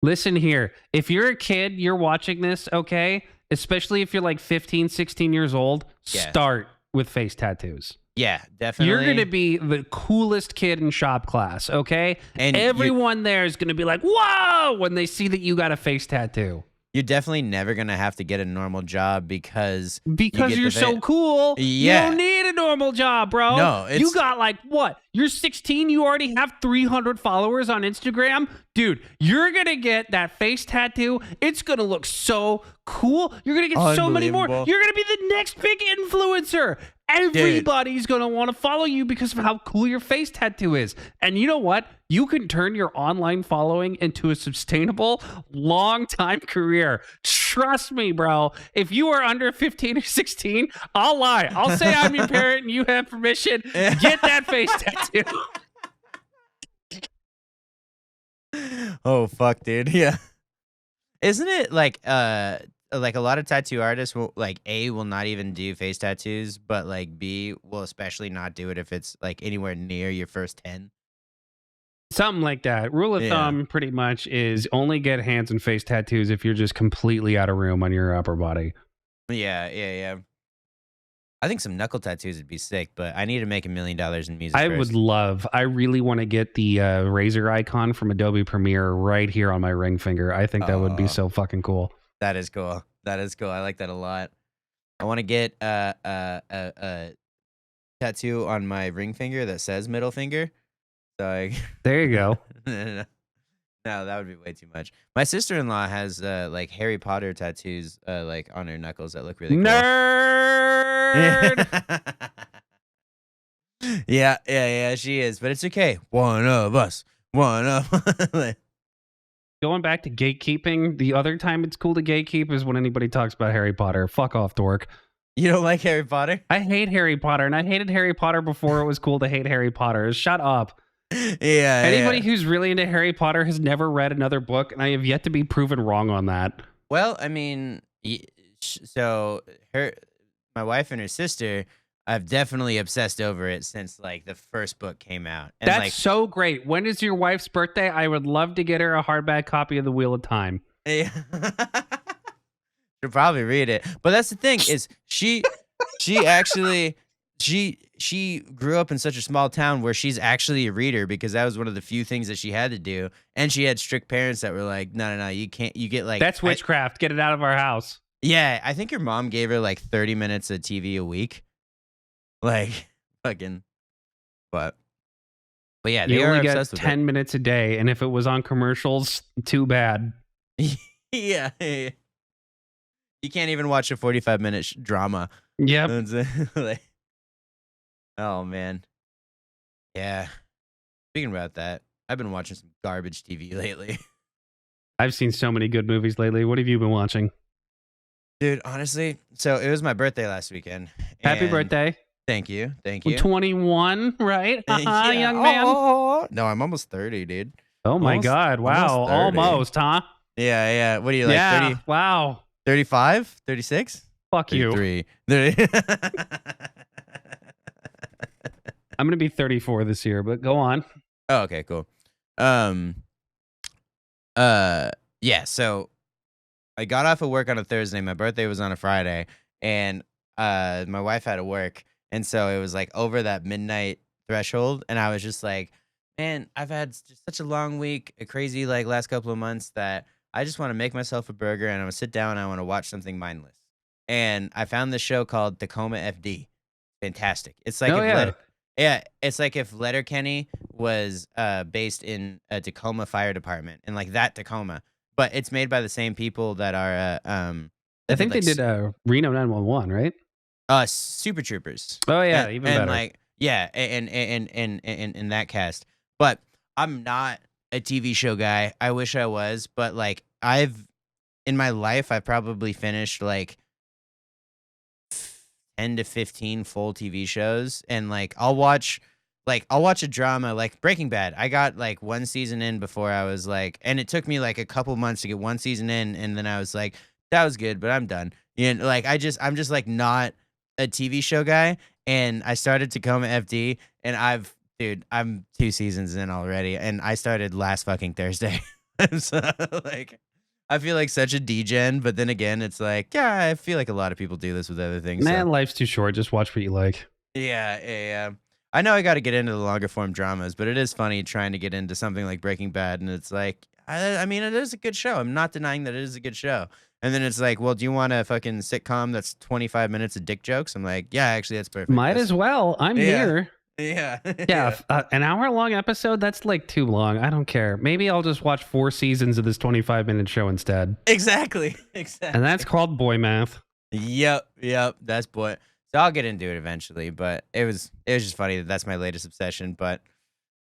Listen here. If you're a kid, you're watching this, okay? Especially if you're like 15, 16 years old, Yeah. start with face tattoos. Yeah, definitely. You're going to be the coolest kid in shop class, okay? And everyone there is going to be like, "Whoa!" when they see that you got a face tattoo. you're definitely never gonna have to get a normal job because Because you're so cool. Yeah. You don't need a normal job, bro. No, you got like what? You're 16, you already have 300 followers on Instagram. Dude, you're going to get that face tattoo. It's going to look so cool. You're going to get so many more. Unbelievable. You're going to be the next big influencer. Everybody's going to want to follow you because of how cool your face tattoo is. And you know what? You can turn your online following into a sustainable, long-time career. Trust me, bro. If you are under 15 or 16, I'll lie. I'll say I'm your parent and you have permission. Get that face tattoo. Oh fuck, dude. Yeah. Isn't it like a lot of tattoo artists will like will not even do face tattoos, but like B will especially not do it if it's like anywhere near your first 10. Something like that. Rule of Yeah. thumb pretty much is only get hands and face tattoos if you're just completely out of room on your upper body. Yeah. I think some knuckle tattoos would be sick, but I need to make $1 million in music. I first. I really want to get the razor icon from Adobe Premiere right here on my ring finger. I think that would be Oh. so fucking cool. That is cool. I like that a lot. I want to get a tattoo on my ring finger that says middle finger. So There you go. no, that would be way too much. My sister-in-law has like Harry Potter tattoos like on her knuckles that look really cool. Nerd. Yeah, she is, but it's okay. One of us. Going back to gatekeeping, the other time it's cool to gatekeep is when anybody talks about Harry Potter. Fuck off, dork. You don't like Harry Potter? I hate Harry Potter, and I hated Harry Potter before it was cool to hate Harry Potter. Shut up. Yeah. Anybody who's really into Harry Potter has never read another book, and I have yet to be proven wrong on that. Well, I mean, so my wife and her sister, I've definitely obsessed over it since like the first book came out. And That's like, so great. When is your wife's birthday? I would love to get her a hardback copy of The Wheel of Time. she'll probably read it. But that's the thing is she actually she grew up in such a small town where she's actually a reader because that was one of the few things that she had to do. And she had strict parents that were like, no, you can't. You get like That's witchcraft. Get it out of our house. Yeah, I think your mom gave her like 30 minutes of TV a week. Like, fucking, but yeah, they You are only get obsessed with 10 minutes a day, and if it was on commercials, too bad. it. Yeah. You can't even watch a 45-minute drama. Yep. Oh, man. Yeah. Speaking about that, I've been watching some garbage TV lately. I've seen so many good movies lately. What have you been watching? Dude, honestly, so it was my birthday last weekend. Happy And birthday. thank you. Thank We're you. 21, right? Yeah. Young man. Oh, no, I'm almost 30, dude. Oh my Almost- God. Wow. almost 30. Almost, huh? Yeah, yeah. What are you like, Yeah. 30, Wow. 35, 36? Fuck you. 33. I'm going to be 34 this year, but go on. Oh, okay, cool. Yeah, so I got off of work on a Thursday. My birthday was on a Friday, and my wife had to work, and so it was like over that midnight threshold, and I was just like, man, I've had just such a long week, a crazy like last couple of months that I just want to make myself a burger, and I'm gonna sit down and I want to watch something mindless. And I found this show called Tacoma FD. Fantastic. It's like it's like if Letterkenny was based in a Tacoma Fire Department, and like that Tacoma, but it's made by the same people that are I think they did Reno 911, right? Super Troopers. Oh yeah, and, even and better. like yeah, and that cast. But I'm not a TV show guy. I wish I was, but like in my life I've probably finished like 10 to 15 full TV shows, and like I'll watch a drama like Breaking Bad. I got like one season in before I was like, and it took me like a couple months to get one season in, and then I was like, that was good, but I'm done. You know, like I'm just like not a TV show guy, and I started Tacoma FD, and I'm 2 seasons in already, and I started last fucking Thursday. So like I feel like such a degen, but then again, it's like, yeah, I feel like a lot of people do this with other things. Man, life's too short. Just watch what you like. Yeah. I know I got to get into the longer form dramas, but it is funny trying to get into something like Breaking Bad, and it's like, I mean, it is a good show. I'm not denying that it is a good show. And then it's like, well, do you want a fucking sitcom that's 25 minutes of dick jokes? I'm like, yeah, actually, that's perfect. Might as well. I'm here. Yeah. Yeah, an hour-long episode, that's like too long. I don't care. Maybe I'll just watch 4 seasons of this 25-minute show instead. Exactly. And that's called boy math. Yep. That's boy. So I'll get into it eventually, but it was just funny that that's my latest obsession. But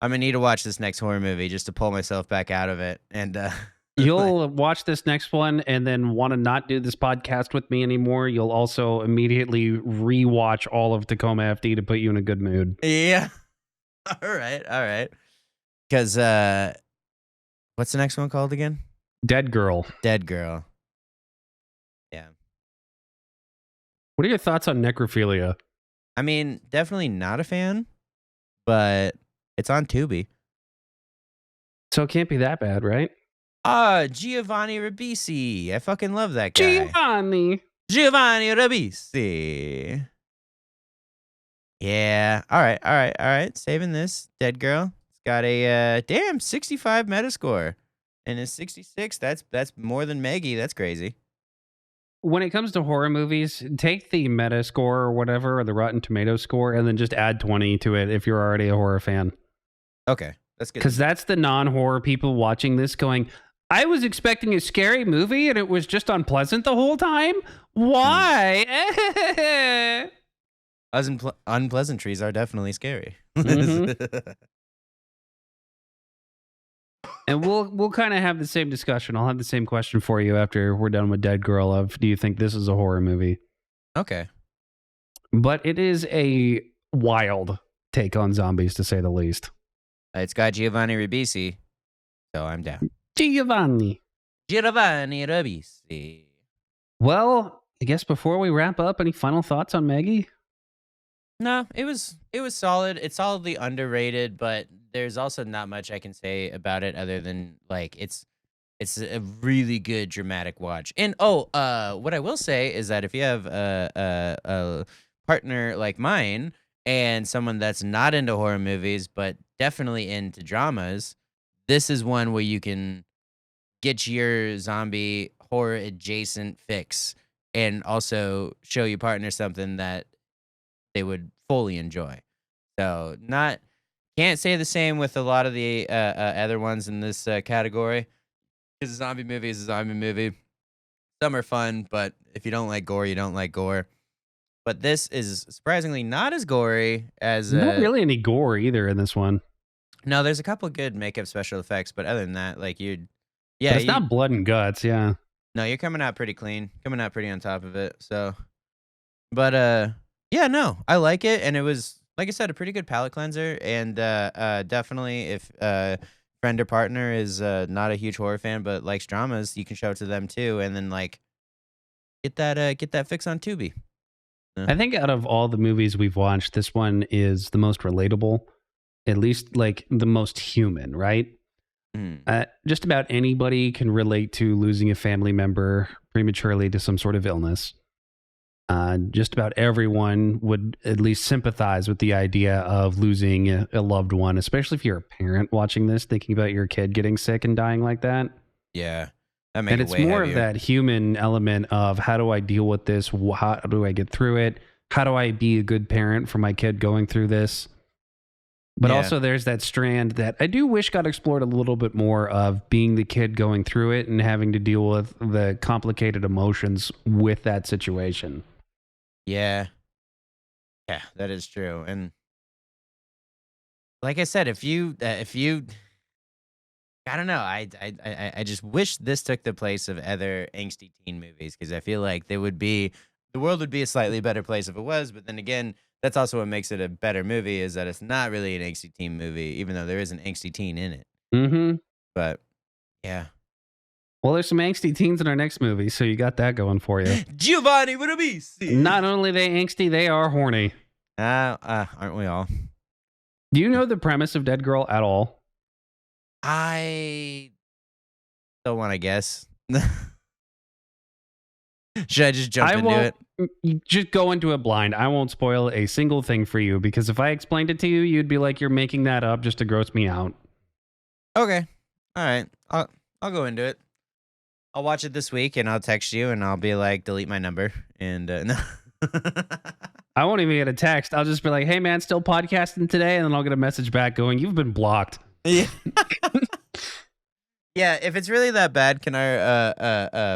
I'm gonna need to watch this next horror movie just to pull myself back out of it. And you'll watch this next one and then want to not do this podcast with me anymore. You'll also immediately rewatch all of Tacoma FD to put you in a good mood. Yeah. All right. Because what's the next one called again? Dead Girl. Yeah. What are your thoughts on necrophilia? I mean, definitely not a fan, but it's on Tubi. So it can't be that bad, right? Giovanni Ribisi. I fucking love that guy. Giovanni Ribisi. Yeah. All right. Saving this. Dead Girl. It's got a 65 Metascore. And it's 66. That's more than Maggie. That's crazy. When it comes to horror movies, take the Metascore or whatever, or the Rotten Tomatoes score, and then just add 20 to it if you're already a horror fan. Okay. That's good. Because that's the non-horror people watching this going, I was expecting a scary movie and it was just unpleasant the whole time? Why? Unpleasantries are definitely scary. Mm-hmm. And we'll kind of have the same discussion. I'll have the same question for you after we're done with Dead Girl of, do you think this is a horror movie? Okay. But it is a wild take on zombies, to say the least. It's got Giovanni Ribisi, so I'm down. Giovanni Ribisi. Well, I guess before we wrap up, any final thoughts on Maggie? No, it was solid. It's solidly underrated, but there's also not much I can say about it other than like it's a really good dramatic watch. And what I will say is that if you have a partner like mine and someone that's not into horror movies but definitely into dramas, this is one where you can get your zombie horror adjacent fix and also show your partner something that they would fully enjoy. So can't say the same with a lot of the other ones in this category. Because a zombie movie is a zombie movie. Some are fun, but if you don't like gore, you don't like gore. But this is surprisingly not as gory as... Not really any gore either in this one. No, there's a couple good makeup special effects, but other than that, like But yeah, it's not blood and guts. Yeah. no, you're coming out pretty clean, coming out pretty on top of it. So, but yeah, no, I like it, and it was like I said, a pretty good palate cleanser, and definitely if friend or partner is not a huge horror fan but likes dramas, you can show it to them too, and then like get that fix on Tubi. I think out of all the movies we've watched, this one is the most relatable, at least like the most human, right? Mm. Just about anybody can relate to losing a family member prematurely to some sort of illness. Just about everyone would at least sympathize with the idea of losing a loved one, especially if you're a parent watching this, thinking about your kid getting sick and dying like that. Yeah, that makes And it it's way more heavier. of that human element of how do I deal with this? How do I get through it? How do I be a good parent for my kid going through this? But Yeah. also there's that strand that I do wish got explored a little bit more of being the kid going through it and having to deal with the complicated emotions with that situation. Yeah, yeah, that is true. And like I said, if you I don't know. I just wish this took the place of other angsty teen movies because I feel like the world would be a slightly better place if it was. But then again, that's also what makes it a better movie is that it's not really an angsty teen movie, even though there is an angsty teen in it. Mm-hmm. But yeah, Well, there's some angsty teens in our next movie, so you got that going for you. Giovanni with a BC. Not only they angsty, they are horny. Aren't we all? Do you know the premise of Dead Girl at all? I don't want to guess. Should I just jump into it? You just go into it blind. I won't spoil a single thing for you because if I explained it to you, you'd be like, you're making that up just to gross me out. Okay. All right. I'll go into it. I'll watch it this week and I'll text you and I'll be like, delete my number. And no. I won't even get a text. I'll just be like, hey man, still podcasting today? And then I'll get a message back going, you've been blocked. Yeah. Yeah, if it's really that bad, can our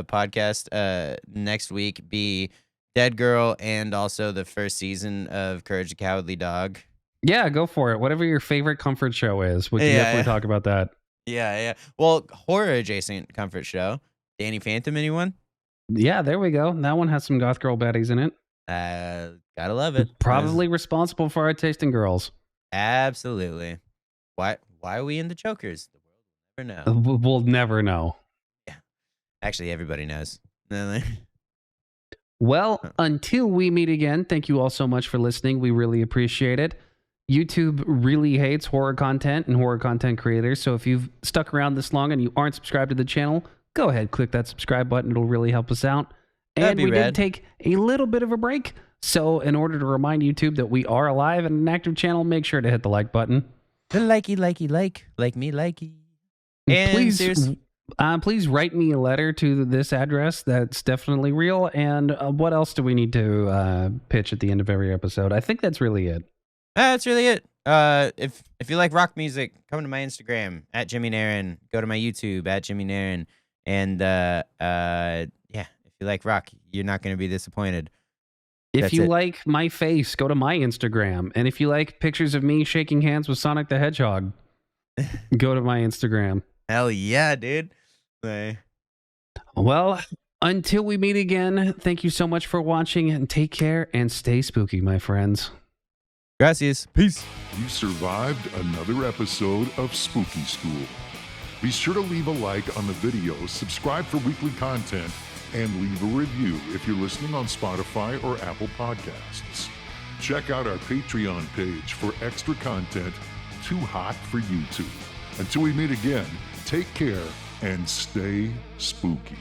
podcast next week be Dead Girl and also the first season of Courage the Cowardly Dog? Yeah, go for it. Whatever your favorite comfort show is, we can definitely talk about that. Yeah. Well, horror adjacent comfort show. Danny Phantom, anyone? Yeah, there we go. That one has some goth girl baddies in it. Gotta love it. Probably responsible for our taste in girls. Absolutely. Why are we in the chokers? The world will never know. We'll never know. Yeah. Actually, everybody knows. Well, until we meet again, thank you all so much for listening. We really appreciate it. YouTube really hates horror content and horror content creators. So if you've stuck around this long and you aren't subscribed to the channel, go ahead, click that subscribe button. It'll really help us out. And we did take a little bit of a break. So in order to remind YouTube that we are alive and an active channel, make sure to hit the like button. The likey, like me, likey. And please write me a letter to this address. That's definitely real. And what else do we need to pitch at the end of every episode? I think that's really it. That's really it. If you like rock music, come to my Instagram at Jimmy Nairn. Go to my YouTube at Jimmy Nairn. And yeah, if you like rock, you're not going to be disappointed. If you like my face, go to my Instagram. And if you like pictures of me shaking hands with Sonic the Hedgehog, go to my Instagram. Hell yeah, dude. Well, until we meet again, thank you so much for watching and take care and stay spooky, my friends. Gracias. Peace. You survived another episode of Spooky School. Be sure to leave a like on the video, subscribe for weekly content, and leave a review if you're listening on Spotify or Apple Podcasts. Check out our Patreon page for extra content too hot for YouTube. Until we meet again, take care and stay spooky.